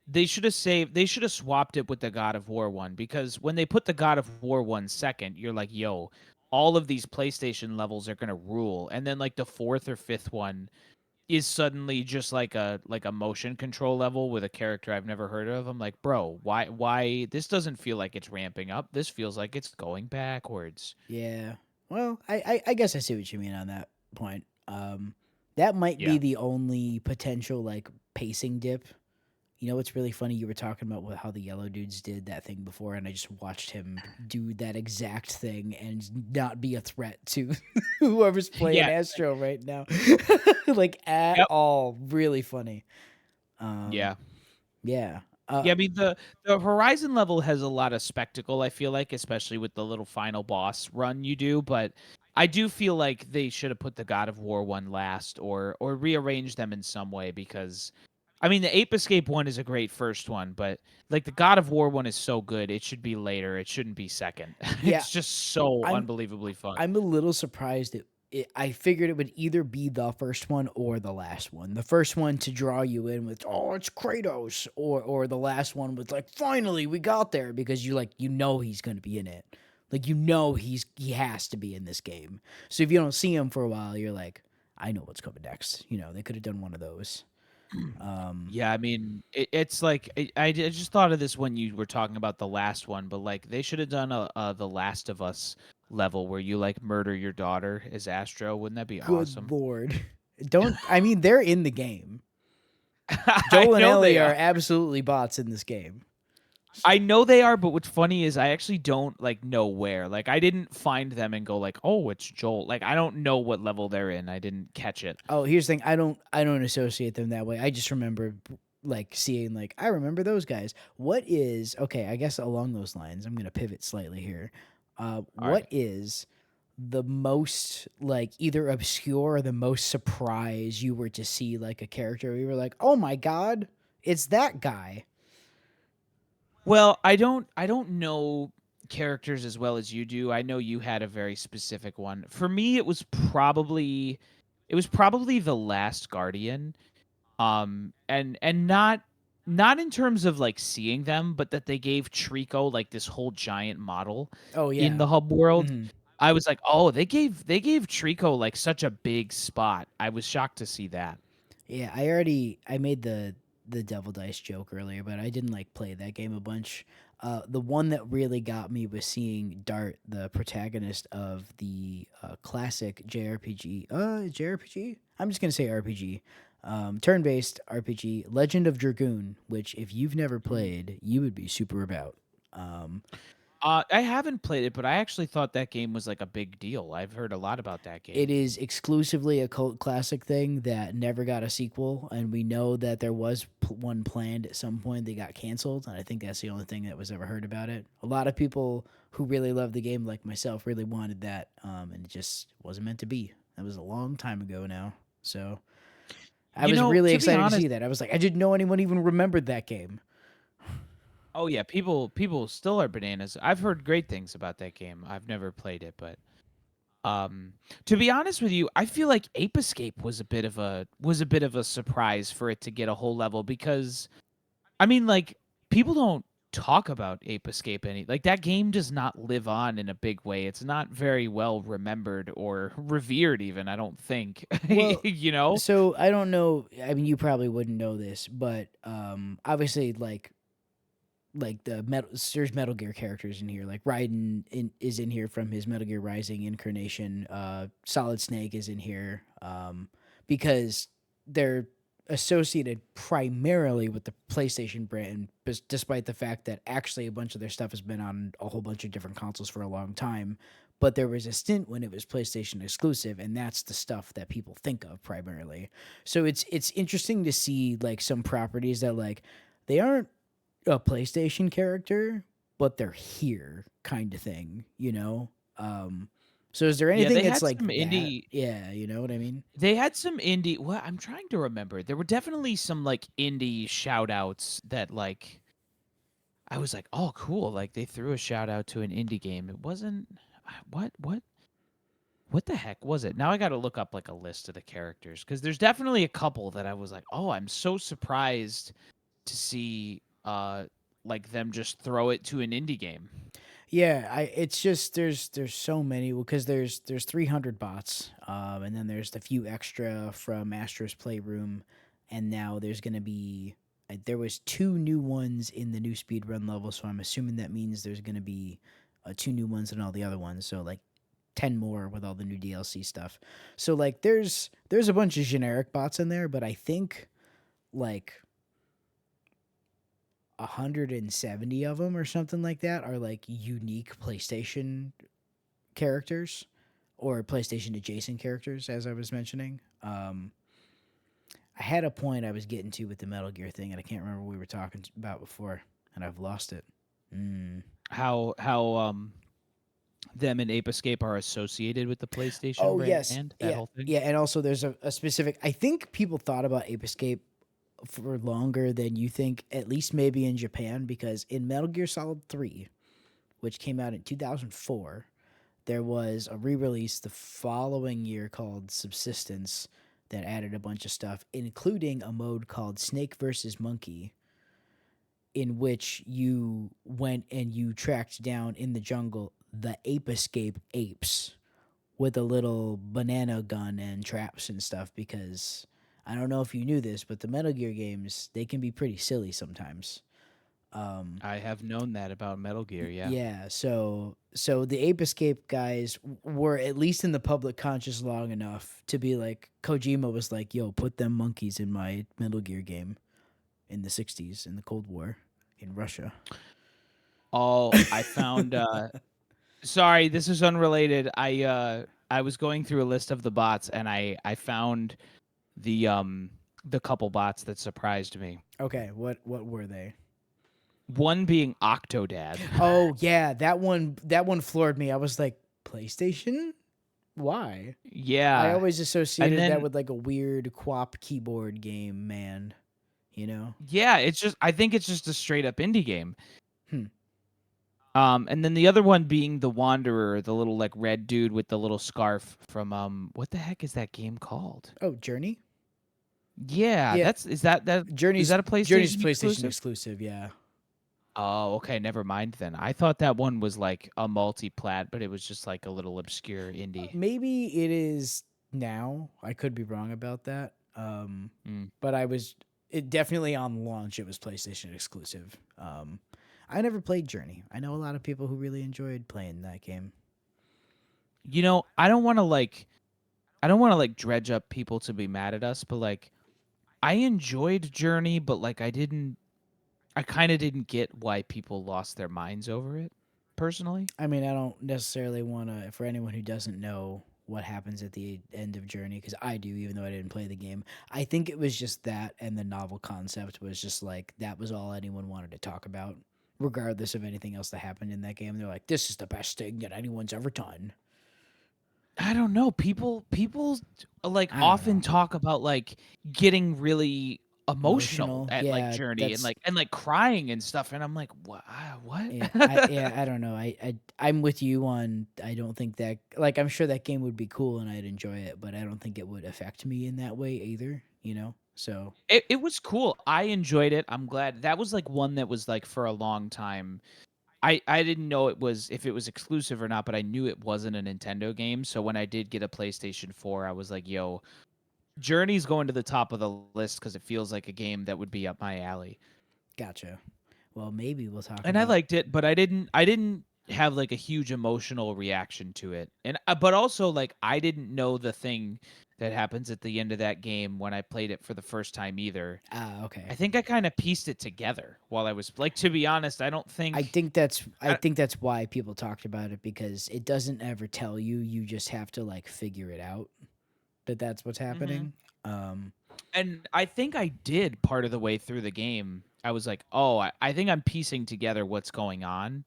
they should have swapped it with the God of War one, because when they put the God of War one second, you're like, yo, all of these PlayStation levels are gonna rule. And then like the fourth or fifth one is suddenly just like a motion control level with a character I've never heard of. I'm like, bro, why this doesn't feel like it's ramping up. This feels like it's going backwards. Yeah. Well, I guess I see what you mean on that point. That might be Yeah. the only potential like pacing dip. You know what's really funny? You were talking about how the yellow dudes did that thing before, and I just watched him do that exact thing and not be a threat to whoever's playing Yeah. Astro right now, like at Yep. all. Really funny. Um, Yeah. yeah. Yeah, I mean the Horizon level has a lot of spectacle, I feel like, especially with the little final boss run you do, but I do feel like they should have put the God of War one last, or rearranged them in some way, because I mean the Ape Escape one is a great first one, but like the God of War one is so good, it should be later. It shouldn't be second. Yeah. It's just so I'm unbelievably fun. I'm a little surprised I figured it would either be the first one or the last one. The first one to draw you in with oh it's Kratos, or the last one with like finally we got there because you know he's gonna be in it, like you know he has to be in this game. So if you don't see him for a while, you're like I know what's coming next. You know they could have done one of those. Um, Yeah, I mean, it's like I just thought of this when you were talking about the last one, but like they should have done a The Last of Us level where you like murder your daughter as Astro. Wouldn't that be good awesome? lord, don't I mean they're in the game. I Joel and know they Ellie are. are absolutely bots in this game. I know they are, but what's funny is I actually don't like know where. Like I didn't find them and go like, "Oh, it's Joel." Like I don't know what level they're in. I didn't catch it. Oh, here's the thing. I don't associate them that way. I just remember like seeing like I remember those guys. What is okay, I guess along those lines, I'm gonna pivot slightly here. All What right. is the most like either obscure or the most surprise you were to see like a character where you were like, oh my god, it's that guy. Well, I don't know characters as well as you do. I know you had a very specific one. For me, it was probably The Last Guardian. And not in terms of like seeing them, but that they gave Trico like this whole giant model Oh in yeah. the hub world. Hmm. I was like, "Oh, they gave Trico like such a big spot." I was shocked to see that. Yeah, I made the Devil Dice joke earlier, but I didn't like play that game a bunch. The one that really got me was seeing Dart, the protagonist of the classic JRPG. JRPG. I'm just gonna say RPG. Turn-based RPG, Legend of Dragoon, which if you've never Mm. played, you would be super about. Um, I haven't played it, but I actually thought that game was like a big deal. I've heard a lot about that it game. is exclusively a cult classic thing that never got a sequel, and we know that there was one planned at some point. They got canceled, and I think that's the only thing that was ever heard about it. A lot of people who really love the game, like myself, really wanted that, and it just wasn't meant to be. That was a long time ago now, so I was really To be excited to honest, see that. I was like, I didn't know anyone even remembered that game. oh yeah, people still are bananas. I've heard great things about that game. I've never played it, but um to be honest with you, I feel like Ape Escape was a bit of a surprise for it to get a whole level because I mean like people don't talk about Ape Escape any like that game does not live on in a big way. It's not very well remembered or revered even, I don't think. Well, you know? so I don't know. I mean, you probably wouldn't know this, but obviously, like there's Metal Gear characters in here. Like Raiden is in here from his Metal Gear Rising incarnation. Solid Snake is in here because they're associated primarily with the PlayStation brand, despite the fact that actually a bunch of their stuff has been on a whole bunch of different consoles for a long time. But there was a stint when it was PlayStation exclusive, and that's the stuff that people think of primarily. So it's interesting to see like some properties that like they aren't a PlayStation character, but they're here kind of thing, you know? So is there Yeah, anything that's like that? Yeah, they had some indie well, I'm trying to remember. There were definitely some like indie shout outs that like I was like, "Oh, cool." Like they threw a shout out to an indie game. It wasn't what the heck was it? Now I got to look up like a list of the characters cuz there's definitely a couple that I was like, "Oh, I'm so surprised to see like them just throw it to an indie game." Yeah, I it's just there's so many because there's 300 bots, and then there's the few extra from Astro's Playroom, and now there's gonna be there was two new ones in the new speedrun level, so I'm assuming that means there's gonna be two new ones in all the other ones, so like 10 more with all the new DLC stuff. So like there's a bunch of generic bots in there, but I think like 170 of them or something like that are like unique PlayStation characters or PlayStation adjacent characters, as I was mentioning. I had a point I was getting to with the Metal Gear thing, and I can't remember what we were talking about before, and I've lost it. Mm. How them and Ape Escape are associated with the PlayStation Oh yes, brand, that yeah, whole thing. yeah, and also there's a specific. I think people thought about Ape Escape for longer than you think, at least maybe in Japan, because in Metal Gear Solid 3, which came out in 2004, there was a re-release the following year called Subsistence that added a bunch of stuff, including a mode called Snake versus Monkey, in which you went and you tracked down in the jungle the Ape Escape apes with a little banana gun and traps and stuff. Because I don't know if you knew this, but the Metal Gear games, they can be pretty silly sometimes. Um, I have known that about Metal Gear, yeah. Yeah, so the Ape Escape guys were at least in the public conscious long enough to be like Kojima was like, "Yo, put them monkeys in my Metal Gear game in the '60s in the Cold War in Russia." Oh, I found sorry, this is unrelated. I was going through a list of the bots and I found the couple bots that surprised me. Okay, what were they? One being Octodad. Oh yeah, that one floored me. I was like, PlayStation? Why? I Yeah. always And associated that then with like a weird QWOP keyboard game, man. You know? yeah, it's just I think it's just a straight up indie game. Hmm. And then the other one being the Wanderer, the little like red dude with the little scarf from what the heck is that game called? Oh, Journey? Yeah, Yeah, that's is Journey's that a Journey's PlayStation PlayStation exclusive? exclusive. Yeah. Oh, okay, never mind then. I thought that one was like a multi-plat, but it was just like a little obscure indie. Maybe it is now. I could be wrong about that. Mm. But I was it definitely on launch. It was PlayStation exclusive. I never played Journey. I know a lot of people who really enjoyed playing that game. You know, I don't want to like dredge up people to be mad at us, but like I enjoyed Journey, but like I kind of didn't get why people lost their minds over it personally. I mean, I don't necessarily want to, for anyone who doesn't know what happens at the end of Journey, because I do, even though I didn't play the game. I think it was just that, and the novel concept was just like, that was all anyone wanted to talk about, regardless of anything else that happened in that game. They're like, this is the best thing that anyone's ever done. I don't know. People like I don't often know. talk about like getting really emotional Emotional. at like Yeah, Journey that's and like crying and stuff, and I'm like, what? What? I don't know. I'm with you on. I don't think that, like, I'm sure that game would be cool and I'd enjoy it, but I don't think it would affect me in that way either. You know. So It was cool. I enjoyed it. I'm glad that was like one that was like for a long time. I didn't know it was if it was exclusive or not, but I knew it wasn't a Nintendo game. So when I did get a PlayStation 4, I was like, yo, Journey's going to the top of the list because it feels like a game that would be up my alley. gotcha. Well, maybe we'll talk And I about. liked it, but I didn't have like a huge emotional reaction to it. And but also like I didn't know the thing that happens at the end of that game when I played it for the first time either. Ah, I okay. think I kind of pieced it together while I was like, to be honest, I don't think I I, think that's why people talked about it, because it doesn't ever tell you. You just have to like figure it out that that's what's mhm. happening. And I think I did part of the way through the game. I was like, oh, I think I'm piecing together what's going on.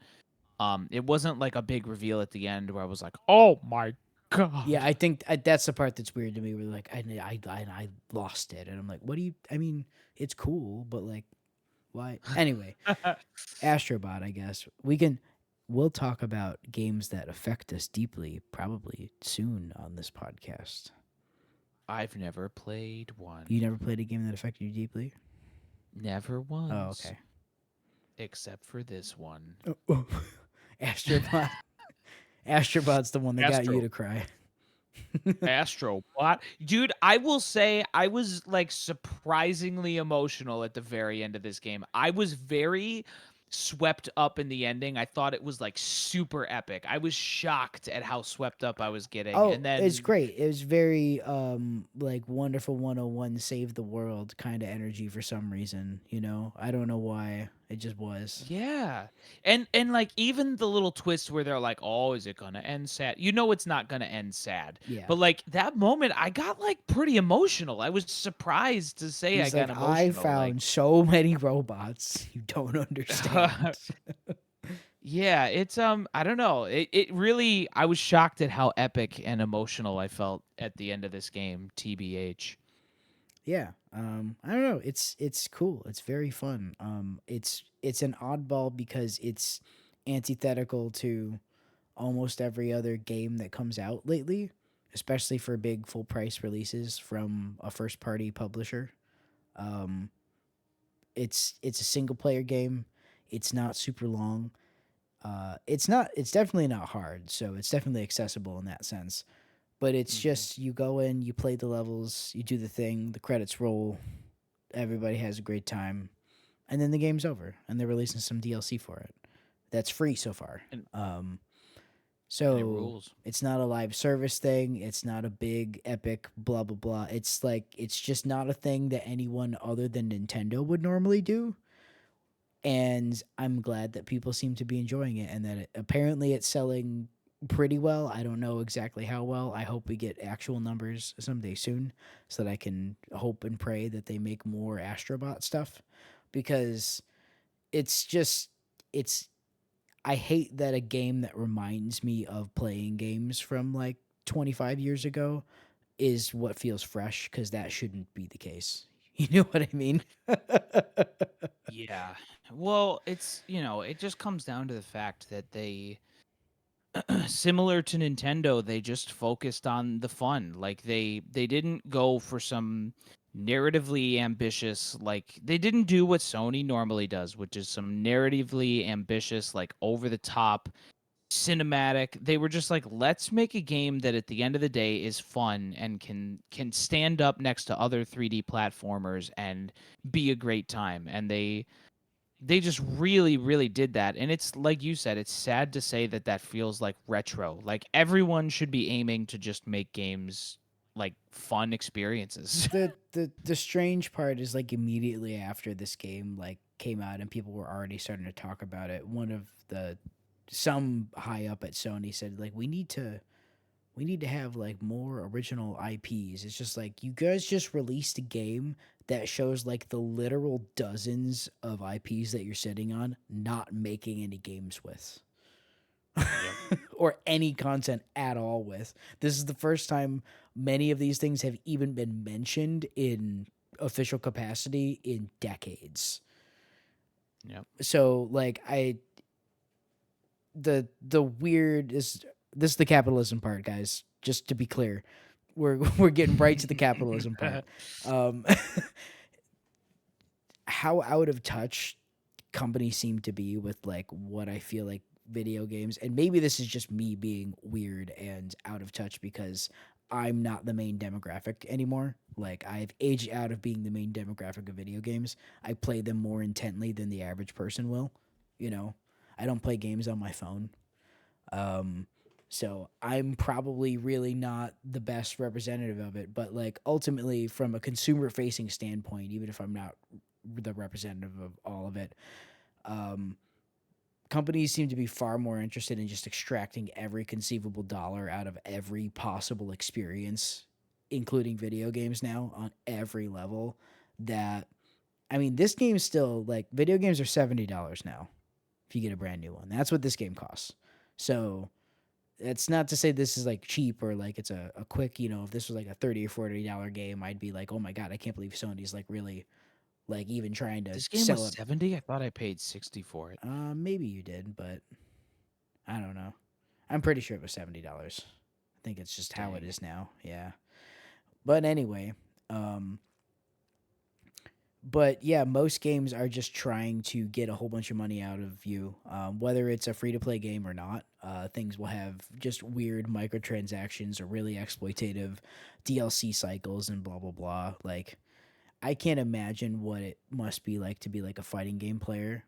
It wasn't like a big reveal at the end where I was like, oh my Yeah, god. I think that's the part that's weird to me. Where like I lost it, and I'm like, what do you? I mean, it's cool, but like, why? Anyway, Astrobot. I guess we'll talk about games that affect us deeply, probably soon on this podcast. I've never played You one. never played a game that affected you deeply? Never Oh, once, okay. except for this one. Oh. Astrobot. Astrobot's the one that got you Astro. to cry. Astro. What? Dude, I will say I was like surprisingly emotional at the very end of this game. I was very swept up in the ending. I thought it was like super epic. I was shocked at how swept up I was getting. Oh, And it's then great. It was very like wonderful 101 save the world kind of energy for some reason, you know? I don't know why. It just was. yeah. And like even the little twist where they're like, "Oh, is it going to end sad?" You know it's not going to end sad. Yeah. But like that moment I got like pretty emotional. I was surprised to say I He's got like, I emotional like found so many robots. You don't understand. yeah, it's I don't know. It really I was shocked at how epic and emotional I felt at the end of this game, TBH. Yeah. I don't know. It's cool. It's very fun. It's an oddball because it's antithetical to almost every other game that comes out lately, especially for big full price releases from a first party publisher. Um, it's a single player game. It's not super long. It's not. It's definitely not hard. So it's definitely accessible in that sense. But it's Mhm. just you go in, you play the levels, you do the thing, the credits roll, everybody has a great time, and then the game's over, and they're releasing some DLC for it. That's free so far. And Um, and it So rules. it's not a live service thing. It's not a big epic blah blah blah. It's like it's just not a thing that anyone other than Nintendo would normally do. And I'm glad that people seem to be enjoying it, and that apparently it's selling pretty well. I don't know exactly how well. I hope we get actual numbers someday soon, so that I can hope and pray that they make more Astrobot stuff, because it's just it's I hate that a game that reminds me of playing games from like 25 years ago is what feels fresh, because that shouldn't be the case. You know what I mean? Yeah. Well, it's, it just comes down to the fact that they similar to Nintendo, they just focused on the fun. Like they didn't go for some narratively ambitious like they didn't do what Sony normally does, which is some narratively ambitious like over the top cinematic. They were just like let's make a game that at the end of the day is fun and can stand up next to other 3D platformers and be a great time. And they just really really did that, and it's like you said, it's sad to say that that feels like retro. Like everyone should be aiming to just make games like fun experiences. The strange part is like immediately after this game like came out and people were already starting to talk about it. One of the some high up at Sony said like we need to have like more original IPs. It's just like you guys just released a game that shows like the literal dozens of IPs that you're sitting on, not making any games with. Yep. Or any content at all with. This is the first time many of these things have even been mentioned in official capacity in decades. Yep. So like the weird is this is the capitalism part, guys. Just to be clear, we're getting right to the capitalism part. Um, how out of touch companies seem to be with like what I feel like video games, and maybe this is just me being weird and out of touch because I'm not the main demographic anymore. Like I've aged out of being the main demographic of video games. I play them more intently than the average person will. You know, I don't play games on my phone. Um, so I'm probably really not the best representative of it, but like ultimately from a consumer facing standpoint, even if I'm not the representative of all of it, um, companies seem to be far more interested in just extracting every conceivable dollar out of every possible experience, including video games now on every level. That I mean, this game's still like video games are $70 now if you get a brand new one. That's what this game costs. So it's not to say this is like cheap or like it's a quick, if this was like a 30 or $40 game, I'd be like, oh my God, I can't believe Sony's like really like even trying to This game was sell it. 70. I thought I paid 60 for it. Maybe you did, but I don't know. I'm pretty sure it was $70. I think it's just how it Dang. is now. Yeah. But anyway, but yeah, most games are just trying to get a whole bunch of money out of you, whether it's a free to play game or not. Things will have just weird microtransactions or really exploitative DLC cycles and blah blah blah. Like I can't imagine what it must be like to be like a fighting game player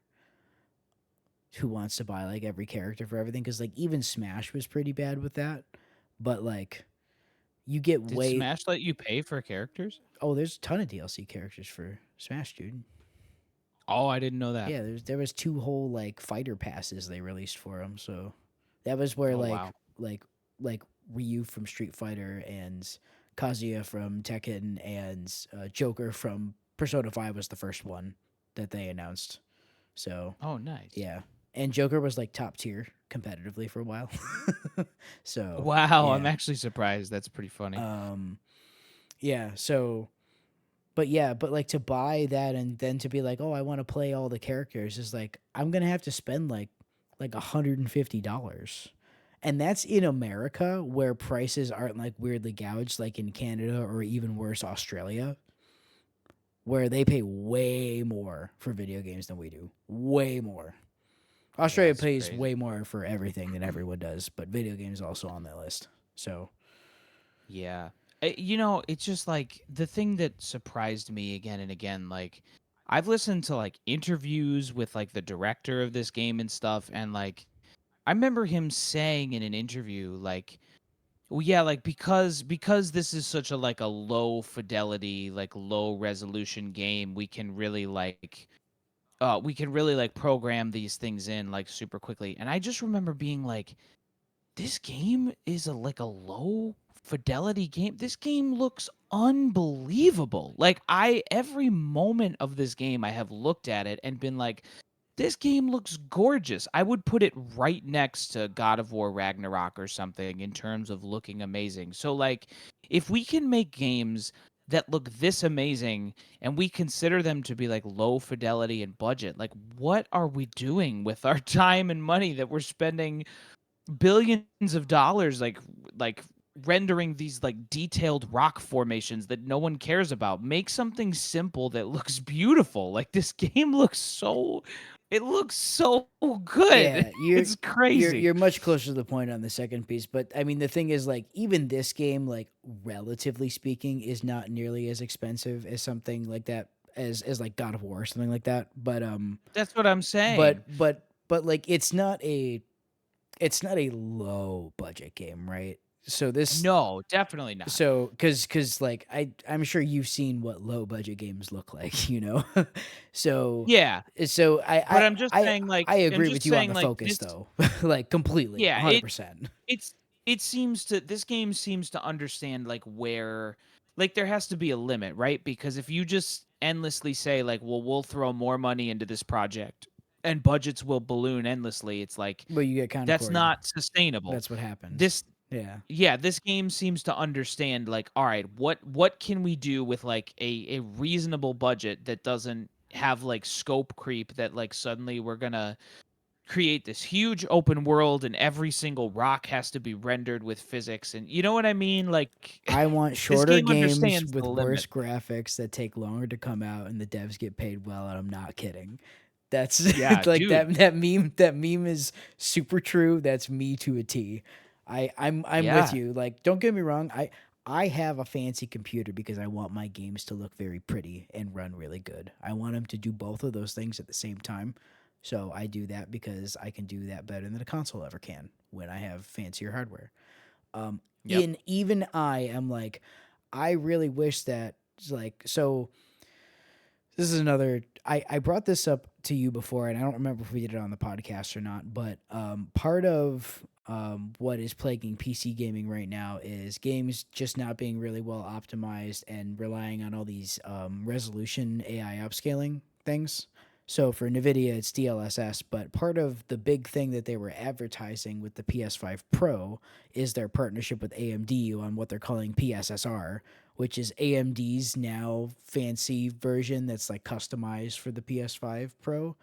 who wants to buy like every character for everything. Because like even Smash was pretty bad with that, but like you get Did way Smash let you pay for characters? oh, there's a ton of DLC characters for Smash, dude. Oh, I didn't know that. Yeah, there was two whole like fighter passes they released for him. So that was where Oh, wow. like Ryu from Street Fighter and Kazuya from Tekken and Joker from Persona 5 was the first one that they announced. So Oh, nice. yeah, and Joker was like top tier competitively for a while. So Wow, I'm yeah, actually surprised. That's pretty funny. um, yeah. So but yeah, but like to buy that and then to be like, oh, I want to play all the characters is like I'm gonna have to spend like $150. And that's in America where prices aren't like weirdly gouged like in Canada or even worse, Australia, where they pay way more for video games than we do. Way more. Australia That's pays crazy. way more for everything than everyone does, but video games also on that list. So Yeah. It's just like the thing that surprised me again and again. Like, I've listened to like interviews with like the director of this game and stuff, and like, I remember him saying in an interview, like, well, yeah, like because this is such a like a low fidelity, like low resolution game, we can really like program these things in like super quickly. And I just remember being like, this game is like a low fidelity game. This game looks unbelievable. Like I every moment of this game I have looked at it and been like, this game looks gorgeous. I would put it right next to God of War Ragnarok or something in terms of looking amazing. So like if we can make games that look this amazing and we consider them to be like low fidelity and budget, like what are we doing with our time and money that we're spending billions of dollars like rendering these like detailed rock formations that no one cares about? Make something simple that looks beautiful. Like this game looks so it looks so good. yeah, you're It's you're crazy. you're much closer to the point on the second piece, but I mean the thing is like even this game like relatively speaking is not nearly as expensive as something like that as like God of War or something like that. That's what I'm saying. But like it's not a low budget game, right? So this No, definitely not. so cuz like I'm sure you've seen what low budget games look like, you know. so Yeah, so but I I'm agree just with you on saying the like focus this. though. Like completely, Yeah, 100%. it's it seems to this game seems to understand like where like there has to be a limit, right? Because if you just endlessly say like, well, we'll throw more money into this project and budgets will balloon endlessly, it's like But you get that's Concord. not sustainable. That's what happens. This Yeah. yeah, this game seems to understand like, all right, what can we do with like a reasonable budget that doesn't have like scope creep that like suddenly we're gonna create this huge open world and every single rock has to be rendered with physics and you know what I mean? Like I want this shorter game games understands the with limit. worse graphics that take longer to come out and the devs get paid well, and I'm not kidding. That's Yeah, like dude. that meme is super true. That's me to a T. I'm with Yeah. you. Like don't get me wrong, I have a fancy computer because I want my games to look very pretty and run really good. I want them to do both of those things at the same time. So I do that because I can do that better than a console ever can when I have fancier hardware. Um, Yep. in even I am like, I really wish that like so. This is another. I brought this up to you before, and I don't remember if we did it on the podcast or not. But part of what is plaguing PC gaming right now is games just not being really well optimized and relying on all these resolution AI upscaling things. So for NVIDIA, it's DLSS, but part of the big thing that they were advertising with the PS5 Pro is their partnership with AMD on what they're calling PSSR, which is AMD's now fancy version that's like customized for the PS5 Pro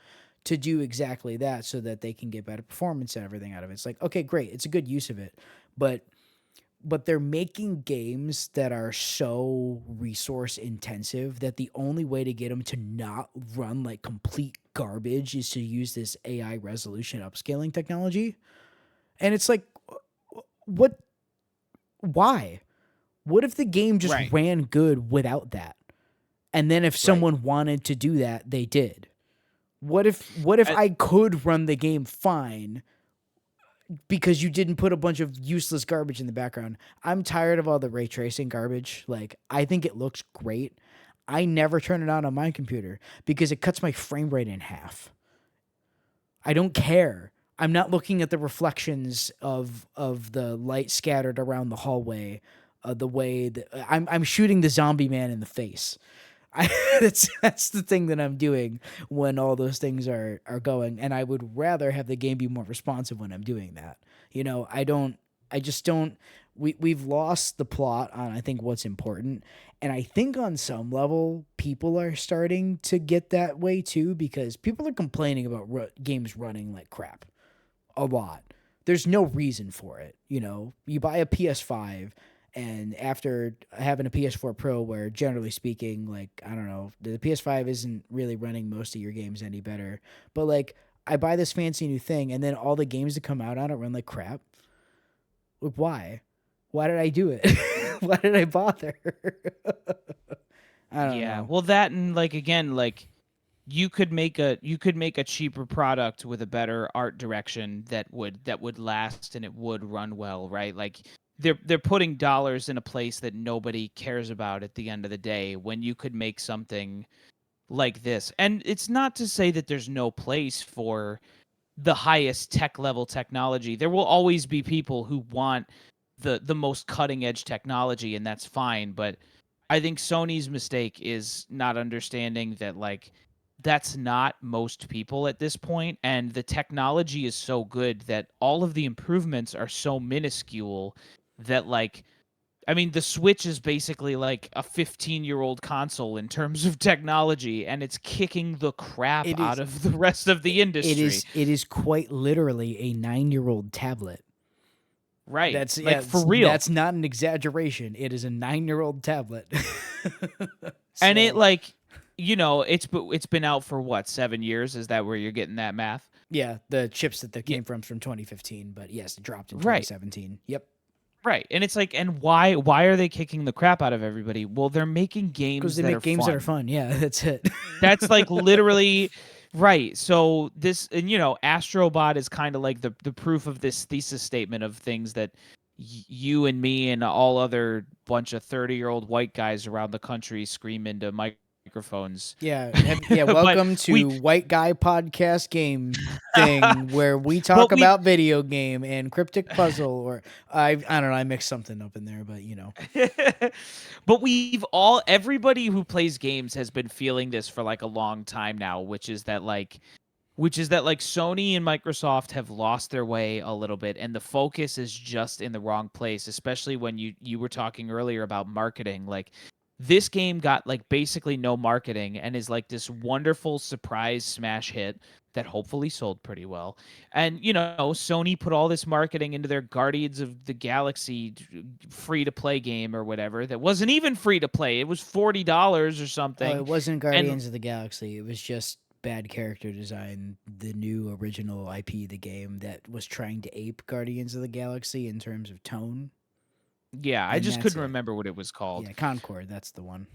to do exactly that so that they can get better performance and everything out of it. It's like, okay, great, it's a good use of it, but they're making games that are so resource intensive that the only way to get them to not run like complete garbage is to use this AI resolution upscaling technology. And it's like, what? Why? What if the game just Right. ran good without that? And then if Right. someone wanted to do that, they did. What if I, I could run the game fine because you didn't put a bunch of useless garbage in the background? I'm tired of all the ray tracing garbage. Like I think it looks great. I never turn it on my computer because it cuts my frame rate in half. I don't care. I'm not looking at the reflections of the light scattered around the hallway, the way that I'm shooting the zombie man in the face. That's the thing that I'm doing when all those things are going, and I would rather have the game be more responsive when I'm doing that. You know, I just don't. We've lost the plot on I think what's important, and I think on some level people are starting to get that way too because people are complaining about games running like crap a lot. There's no reason for it. You know, you buy a PS5 and after having a PS4 Pro where generally speaking, like, I don't know, the PS5 isn't really running most of your games any better. But like I buy this fancy new thing and then all the games that come out on it run like crap. Like why? Why did I do it? Why did I bother? I don't yeah. know. Well, that and like again, like you could make a cheaper product with a better art direction that would last and it would run well, right? Like they're putting dollars in a place that nobody cares about at the end of the day when you could make something like this. And it's not to say that there's no place for the highest tech level technology. There will always be people who want the most cutting edge technology and that's fine, but I think Sony's mistake is not understanding that like that's not most people at this point and the technology is so good that all of the improvements are so minuscule that like I mean the Switch is basically like a 15-year-old console in terms of technology and it's kicking the crap It out is of the rest of the it industry. is quite literally a 9-year-old tablet. Right. That's Like yeah, for real. that's not an exaggeration. It is a 9-year-old tablet. And it So like it's been out for what, 7 years? Is that where you're getting that math? yeah, the chips that Yeah, came from 2015, but yes, it dropped in right. 2017. Yep, Right. And it's like and why are they kicking the crap out of everybody? Well, they're making because games they that are make games that are fun. fun. Yeah, that's it. That's like literally right. So this and Astrobot is kind of like the proof of this thesis statement of things that you and me and all other bunch of 30-year-old white guys around the country scream into microphones. Yeah. But Welcome we to White Guy Podcast Game Thing, where we but talk we about video game and cryptic puzzle, or I don't know, I mixed something up in there, but you know. but we've all everybody who plays games has been feeling this for like a long time now, which is that Sony and Microsoft have lost their way a little bit, and the focus is just in the wrong place, especially when you were talking earlier about marketing. Like, this game got like basically no marketing and is like this wonderful surprise smash hit that hopefully sold pretty well. And Sony put all this marketing into their Guardians of the Galaxy free to play game or whatever that wasn't even free to play. It was $40 or Oh, something. it wasn't And Guardians of the Galaxy. It was just bad character design. The new original IP of the game that was trying to ape Guardians of the Galaxy in terms of tone, yeah, I and just that's couldn't it. remember what it was called. Yeah, Concord. That's the one.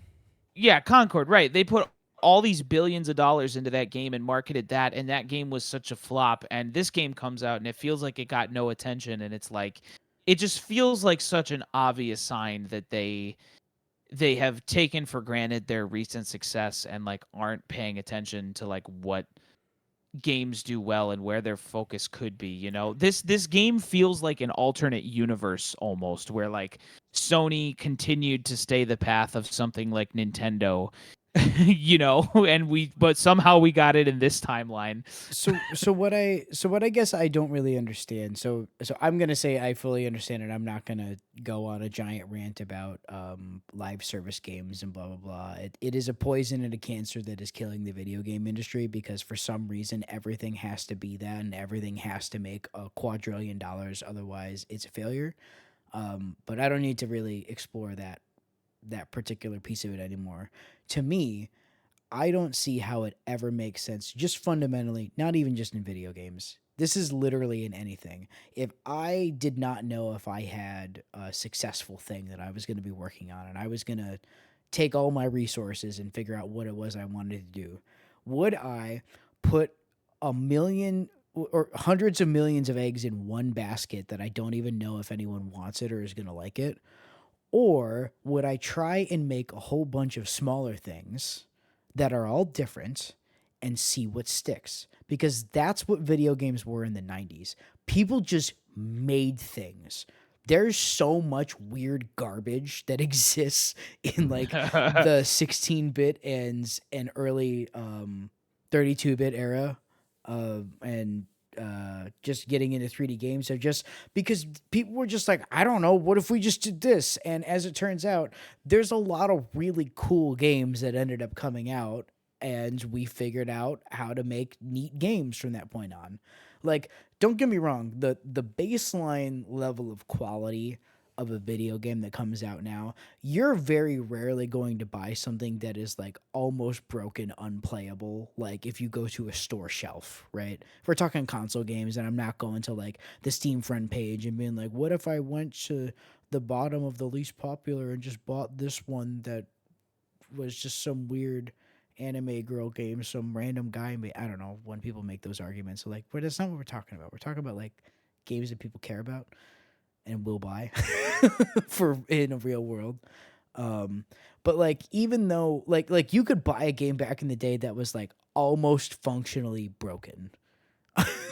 Yeah, Concord, right. They put all these billions of dollars into that game and marketed that, and that game was such a flop. And this game comes out and it feels like it got no attention, and it's like it just feels like such an obvious sign that they have taken for granted their recent success and like aren't paying attention to like what games do well and where their focus could be. This game feels like an alternate universe almost, where like Sony continued to stay the path of something like Nintendo, and but somehow we got it in this timeline. So what I guess I don't really understand. So I'm gonna say I fully understand it. I'm not gonna go on a giant rant about live service games and blah blah blah. It is a poison and a cancer that is killing the video game industry, because for some reason everything has to be that and everything has to make a quadrillion dollars, otherwise it's a failure. But I don't need to really explore that particular piece of it anymore. To me, I don't see how it ever makes sense, just fundamentally, not even just in video games. This is literally in anything. If I did not know if I had a successful thing that I was going to be working on and I was going to take all my resources and figure out what it was I wanted to do, would I put a million or hundreds of millions of eggs in one basket that I don't even know if anyone wants it or is going to like it? Or would I try and make a whole bunch of smaller things that are all different and see what sticks? Because that's what video games were in the 90s. People just made things. There's so much weird garbage that exists in like the 16-bit and early 32-bit era, and just getting into 3D games. So just because people were just like, I don't know, what if we just did this? And as it turns out, there's a lot of really cool games that ended up coming out, and we figured out how to make neat games from that point on. Like, don't get me wrong, the baseline level of quality of a video game that comes out now, you're very rarely going to buy something that is like almost broken, unplayable. Like if you go to a store shelf, right? If we're talking console games, and I'm not going to like the Steam friend page and being like, what if I went to the bottom of the least popular and just bought this one that was just some weird anime girl game, some random guy made. I don't know when people make those arguments. So like, but that's not what we're talking about. We're talking about like games that people care about and will buy for in a real world. Um, but like even though like you could buy a game back in the day that was like almost functionally broken,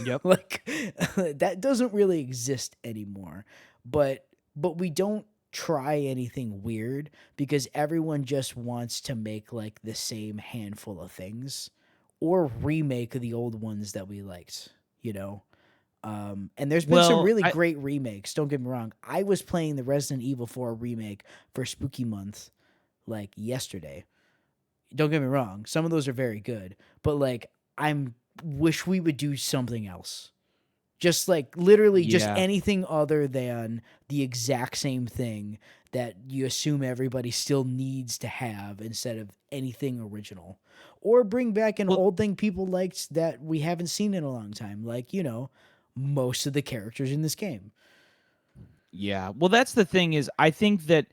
Yep. like that doesn't really exist anymore. But we don't try anything weird because everyone just wants to make like the same handful of things or remake the old ones that we liked, you know? And there's been some Well, really I great remakes. Don't get me wrong. I was playing the Resident Evil 4 remake for Spooky Month like yesterday. Don't get me wrong. Some of those are very good, but like I'm wish we would do something else. Just like literally just yeah. anything other than the exact same thing that you assume everybody still needs to have instead of anything original. Or bring back an Well, old thing people liked that we haven't seen in a long time, like, most of the characters in this game. yeah. Well, that's the thing is I think that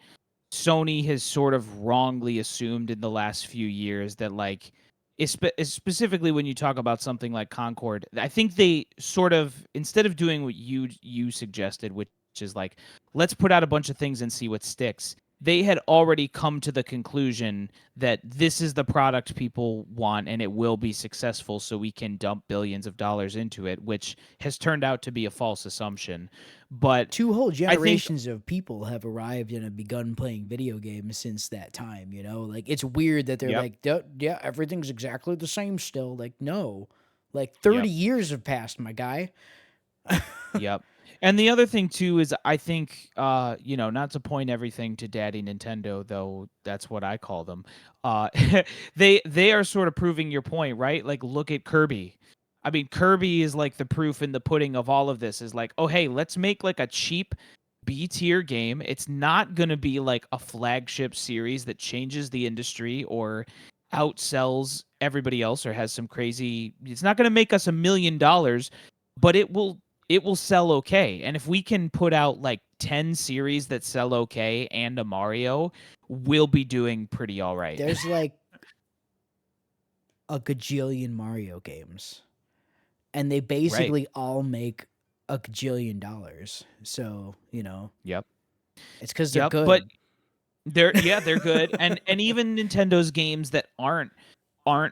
Sony has sort of wrongly assumed in the last few years that like specifically when you talk about something like Concord, I think they sort of instead of doing what you suggested, which is like, let's put out a bunch of things and see what sticks. They had already come to the conclusion that this is the product people want and it will be successful, so we can dump billions of dollars into it, which has turned out to be a false assumption. But Two whole I think, generations of people have arrived and have begun playing video games since that time, you know? Like, it's weird that they're yep, like, yeah, everything's exactly the same still. Like, no. Like, 30 yep. years have passed, my guy. Yep. And the other thing too is I think not to point everything to Daddy Nintendo, though that's what I call them. Uh they are sort of proving your point, right? Like look at Kirby. I mean, Kirby is like the proof in the pudding of all of this is like, "Oh, hey, let's make like a cheap B tier game. It's not going to be like a flagship series that changes the industry or outsells everybody else or has some crazy, it's not going to make us $1 million, but it will sell okay. And if we can put out like 10 series that sell okay and a Mario, we'll be doing pretty all right." There's like a gajillion Mario games, and they Right. basically all make a gajillion dollars. So, Yep. it's because they're Yep. But good. they're good. And even Nintendo's games that aren't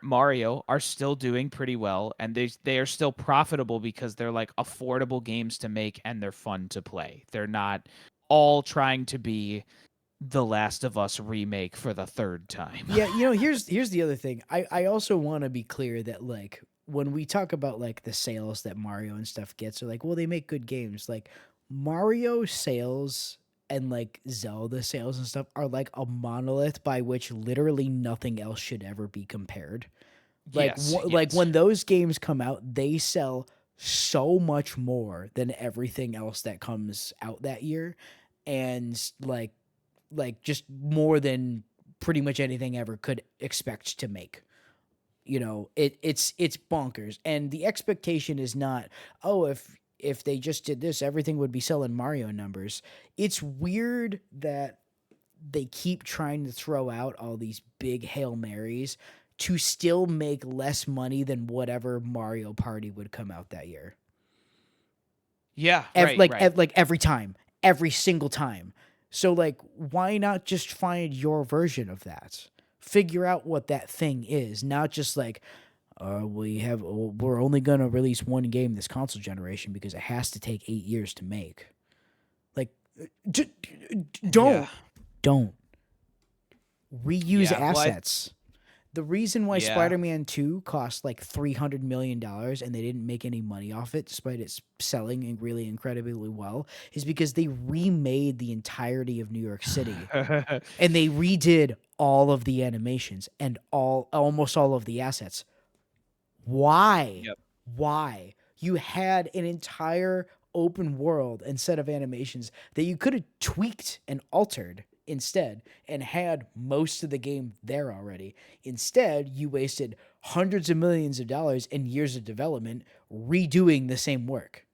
Mario are still doing pretty well, and they are still profitable because they're like affordable games to make and they're fun to play. They're not all trying to be the Last of Us remake for the third time. Yeah, here's the other thing. I also want to be clear that like when we talk about like the sales that Mario and stuff gets, are like, well, they make good games. Like Mario sales and like Zelda sales and stuff are like a monolith by which literally nothing else should ever be compared. Like Yes, like yes. when those games come out, they sell so much more than everything else that comes out that year, and just more than pretty much anything ever could expect to make. It's bonkers, and the expectation is not, oh, if they just did this, everything would be selling Mario numbers. It's weird that they keep trying to throw out all these big Hail Marys to still make less money than whatever Mario Party would come out that year. Yeah, right, right. Like every time, every single time. So like, why not just find your version of that? Figure out what that thing is, not just like, we're only gonna release one game this console generation because it has to take 8 years to make. Like, Yeah. don't reuse Yeah. Well, assets. The reason why yeah. Spider-Man 2 cost like $300 million and they didn't make any money off it, despite it selling really incredibly well, is because they remade the entirety of New York City and they redid all of the animations and almost all of the assets. Why? Yep. Why? You had an entire open world and set of animations that you could have tweaked and altered instead and had most of the game there already. Instead, you wasted hundreds of millions of dollars and years of development redoing the same work.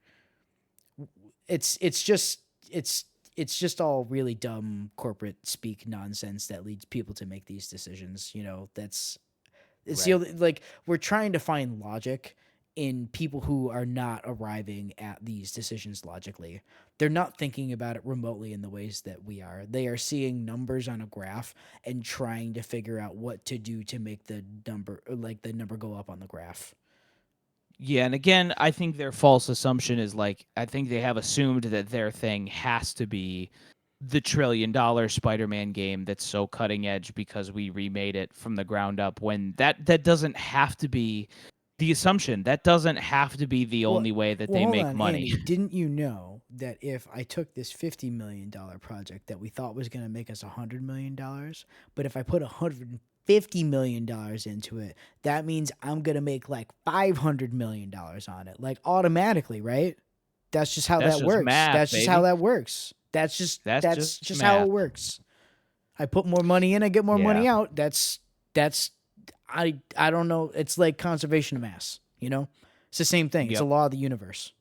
It's just all really dumb corporate speak nonsense that leads people to make these decisions. It's the Right. only, like, we're trying to find logic in people who are not arriving at these decisions logically. They're not thinking about it remotely in the ways that we are. They are seeing numbers on a graph and trying to figure out what to do to make the number go up on the graph. Yeah, and again, I think their false assumption is like I think they have assumed that their thing has to be the $1 trillion Spider-Man game that's so cutting edge because we remade it from the ground up, when that doesn't have to be the assumption. That doesn't have to be the Well, only way that well, they hold make on, money. Andy. Didn't you know that if I took this $50 million project that we thought was going to make us $100 million, but if I put $150 million into it, that means I'm going to make like $500 million on it, like automatically, right? That's just how That's that just works. math, That's just how baby. that works. That's just That's that's just just how math. it works. I put more money in, I get more Yeah. money out. That's I don't know. It's like conservation of mass. It's the same thing. It's a Yep. law of the universe.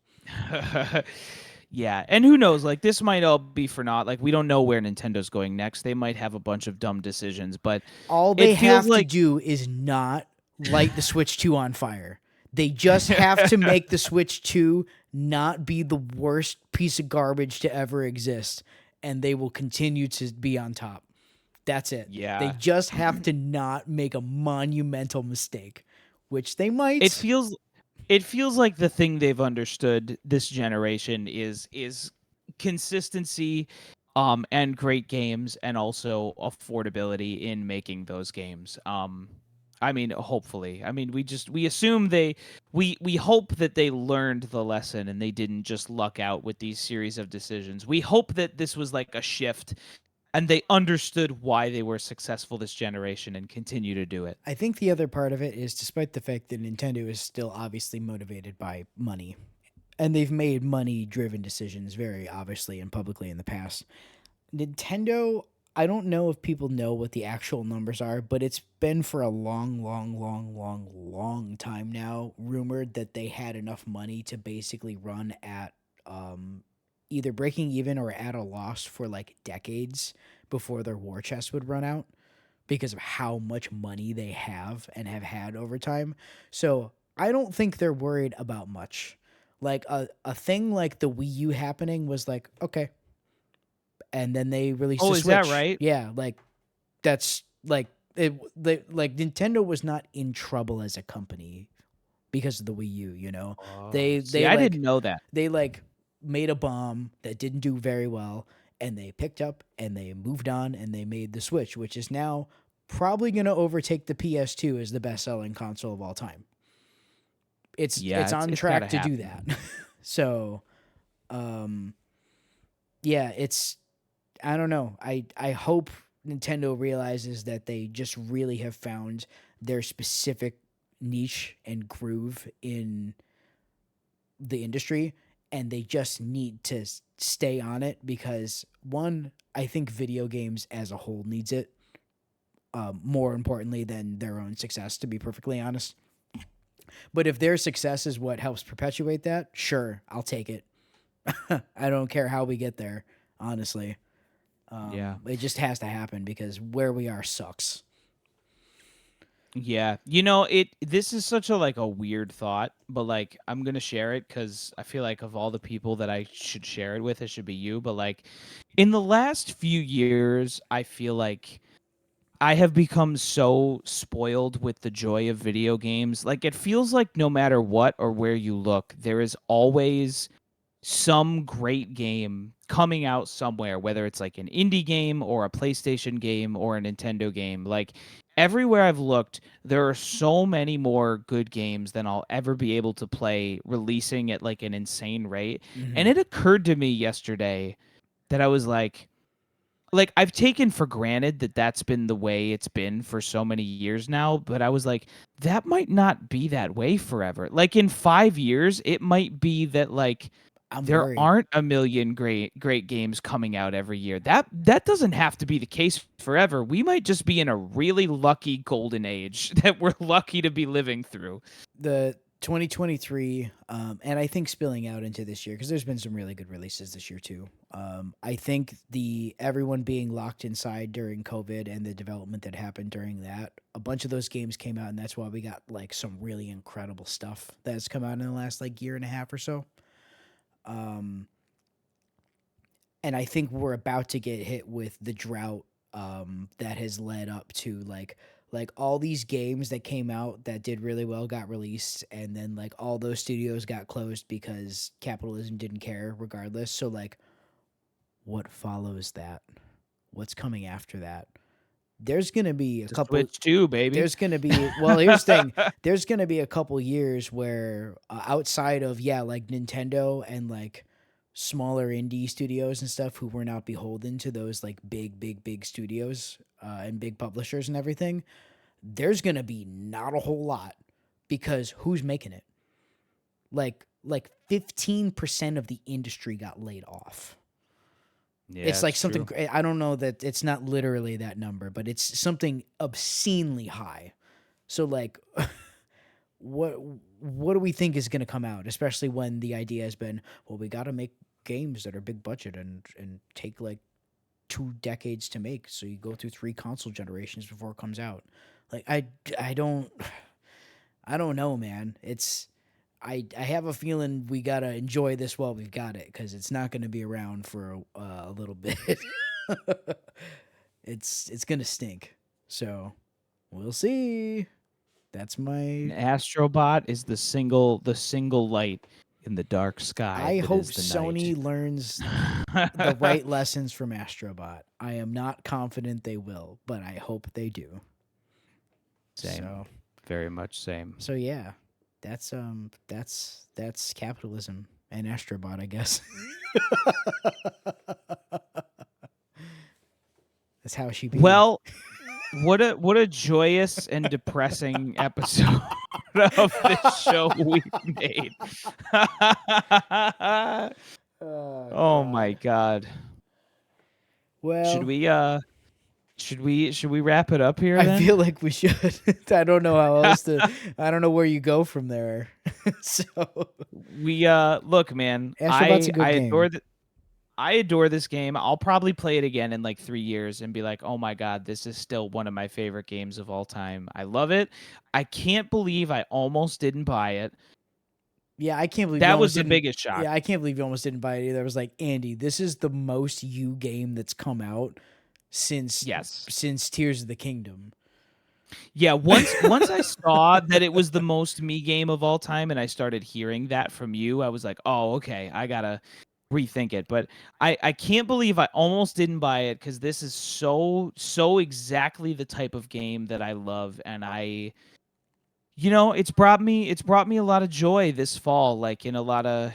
Yeah, and who knows? Like this might all be for naught. Like we don't know where Nintendo's going next. They might have a bunch of dumb decisions, but All it they feels have to like do is not light the Switch 2 on fire. They just have to make the Switch 2 not be the worst piece of garbage to ever exist, and they will continue to be on top. That's it. They Yeah. just have to not make a monumental mistake, which they It might. feels it feels like the thing they've understood this generation is consistency and great games, and also affordability in making those games. I mean, hopefully. I mean, we assume we hope that they learned the lesson and they didn't just luck out with these series of decisions. We hope that this was like a shift and they understood why they were successful this generation and continue to do it. I think the other part of it is, despite the fact that Nintendo is still obviously motivated by money, and they've made money driven decisions very obviously and publicly in the past. Nintendo, I don't know if people know what the actual numbers are, but it's been for a long, long, long, long, long time now rumored that they had enough money to basically run at um, either breaking even or at a loss for like decades before their war chest would run out because of how much money they have and have had over time. So I don't think they're worried about much. Like a thing like the Wii U happening was like, okay, and then they released Oh, a is that Switch. right? Yeah, like that's like Nintendo was not in trouble as a company because of the Wii U. You know, Oh, they see, they I like didn't know that. they like made a bomb that didn't do very well, and they picked up and they moved on and they made the Switch, which is now probably going to overtake the PS2 as the best selling console of all time. It's Yeah, on it's got track to to do that. happen. So, um, yeah, it's I don't know. I hope Nintendo realizes that they just really have found their specific niche and groove in the industry, and they just need to stay on it because one, I think video games as a whole needs it more importantly than their own success, to be perfectly honest. But if their success is what helps perpetuate that, sure, I'll take it. I don't care how we get there, honestly. Yeah. It just has to happen because where we are sucks. Yeah. You know, this is such a like a weird thought, but like I'm going to share it cuz I feel like of all the people that I should share it with, it should be you, but like in the last few years, I feel like I have become so spoiled with the joy of video games. Like it feels like no matter what or where you look, there is always some great game coming out somewhere, whether it's like an indie game or a PlayStation game or a Nintendo game. Like everywhere I've looked, there are so many more good games than I'll ever be able to play releasing at like an insane rate. And Hmm. it occurred to me yesterday that I was like I've taken for granted that that's been the way it's been for so many years now, but I was like that might not be that way forever. Like in 5 years it might be that like I'm there worried. aren't a million great games coming out every year. That doesn't have to be the case forever. We might just be in a really lucky golden age that we're lucky to be living through. The 2023, and I think spilling out into this year because there's been some really good releases this year too. I think the everyone being locked inside during COVID and the development that happened during that, a bunch of those games came out, and that's why we got like some really incredible stuff that's come out in the last like year and a half or so. Um, and I think we're about to get hit with the drought that has led up to like all these games that came out that did really well got released, and then like all those studios got closed because capitalism didn't care regardless. So like, what follows that? What's coming after that? There's gonna be a The couple. Switch 2, baby. There's gonna be well. Here's the thing. There's gonna be a couple years where outside of yeah, like Nintendo and like smaller indie studios and stuff who were not beholden to those like big studios and big publishers and everything, there's gonna be not a whole lot because who's making it? Like 15% of the industry got laid off. Yeah, It's like it's something true. I don't know that it's not literally that number, but it's something obscenely high. So like what what do we think is going to come out, especially when the idea has been, well, we got to make games that are big budget and take like 2 decades to make, so you go through 3 console generations before it comes out. Like I don't I don't know, man. I have a feeling we gotta enjoy this while we've got it because it's not gonna be around for a little bit. It's gonna stink. So we'll see. That's An my. astrobot is the single light in the dark sky I that hope is the night. Sony learns the right lessons from Astrobot. I am not confident they will, but I hope they do. Same. So Very much same. so yeah, that's capitalism and Astrobot, I guess. That's how she be. Well, what a joyous and depressing episode of this show we've made. Oh Oh my God. god. Should Well, we should we wrap it up here I then? feel like we should. I don't know how else to. I don't know where you go from there. So, We look, man, Astrobot's a I good adore game. I adore this game. I'll probably play it again in like 3 years and be like, "Oh my god, this is still one of my favorite games of all time. I love it." I can't believe I almost didn't buy it. Yeah, I can't believe you That almost was the didn't. biggest shock. Yeah, I can't believe you almost didn't buy it either. I was like, Andy, this is the most you game that's come out since Yes. since Tears of the Kingdom. Yeah, once I saw that it was the most me game of all time and I started hearing that from you, I was like, "Oh, okay, I got to rethink it." But I can't believe I almost didn't buy it cuz this is so exactly the type of game that I love, and it's brought me a lot of joy this fall, like in a lot of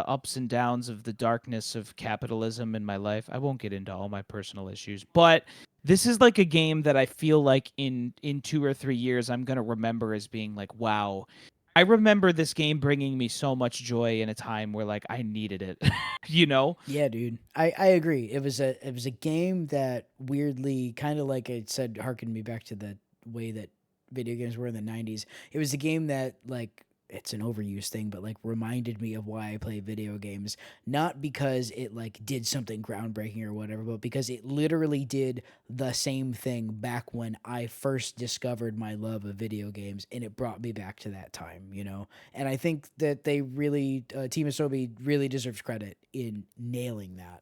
ups and downs of the darkness of capitalism in my life. I won't get into all my personal issues, but this is like a game that I feel like in 2 or 3 years I'm going to remember as being like, wow, I remember this game bringing me so much joy in a time where like I needed it, you know? Yeah, dude. I agree. It was a game that weirdly kind of like I said harkened me back to the way that video games were in the 90s. It was a game that like it's an overused thing, but like reminded me of why I play video games, not because it like did something groundbreaking or whatever, but because it literally did the same thing back when I first discovered my love of video games and it brought me back to that time, you know? And I think that they really, Team Asobi really deserves credit in nailing that.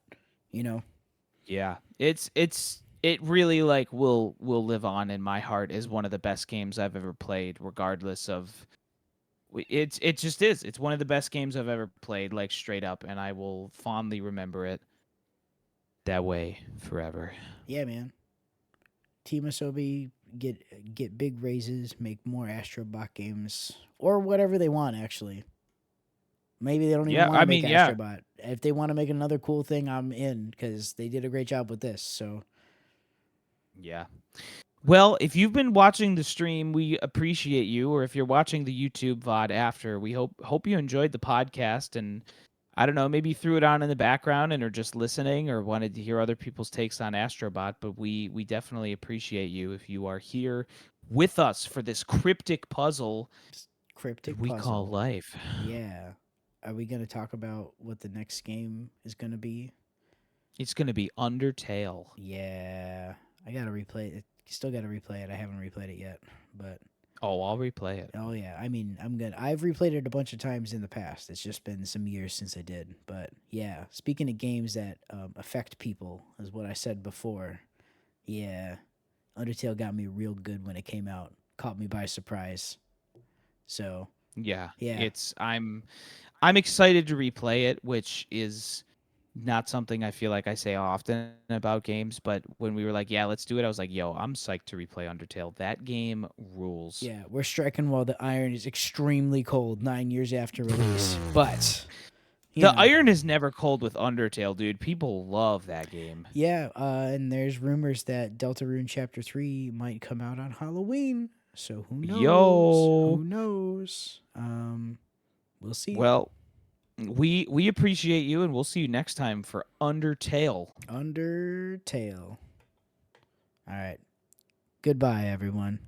You know, Yeah. It really like will live on in my heart as one of the best games I've ever played, regardless of it just is. It's one of the best games I've ever played, like straight up, and I will fondly remember it that way forever. yeah, man. Team Asobi get big raises, make more Astro Bot games, or whatever they want. Actually, maybe they don't even Yeah, want I to make mean, yeah, Astrobot. If they want to make another cool thing, I'm in because they did a great job with this. So yeah. Well, if you've been watching the stream, we appreciate you. Or if you're watching the YouTube VOD after, we hope you enjoyed the podcast, and I don't know, maybe threw it on in the background and are just listening or wanted to hear other people's takes on Astrobot. But we definitely appreciate you if you are here with us for this cryptic puzzle that cryptic we call puzzle. life. Yeah. Are we gonna talk about what the next game is gonna be? It's gonna be Undertale. Yeah, I gotta replay it. Still gotta replay it. I haven't replayed it yet, but Oh, I'll replay it. oh yeah, I mean, I'm good. I've replayed it a bunch of times in the past. It's just been some years since I did. But yeah, speaking of games that affect people, is what I said before. Yeah, Undertale got me real good when it came out. Caught me by surprise. So Yeah, yeah, I'm excited to replay it, which is not something I feel like I say often about games, but when we were like, yeah, let's do it, I was like, yo, I'm psyched to replay Undertale. That game rules. yeah, we're striking while the iron is extremely cold 9 years after release. But you The know, iron is never cold with Undertale, dude. People love that game. yeah, and there's rumors that Deltarune Chapter 3 might come out on Halloween. So who knows? Yo. Who knows? We'll see. Well, we appreciate you, and we'll see you next time for Undertale. Undertale. All right. Goodbye, everyone.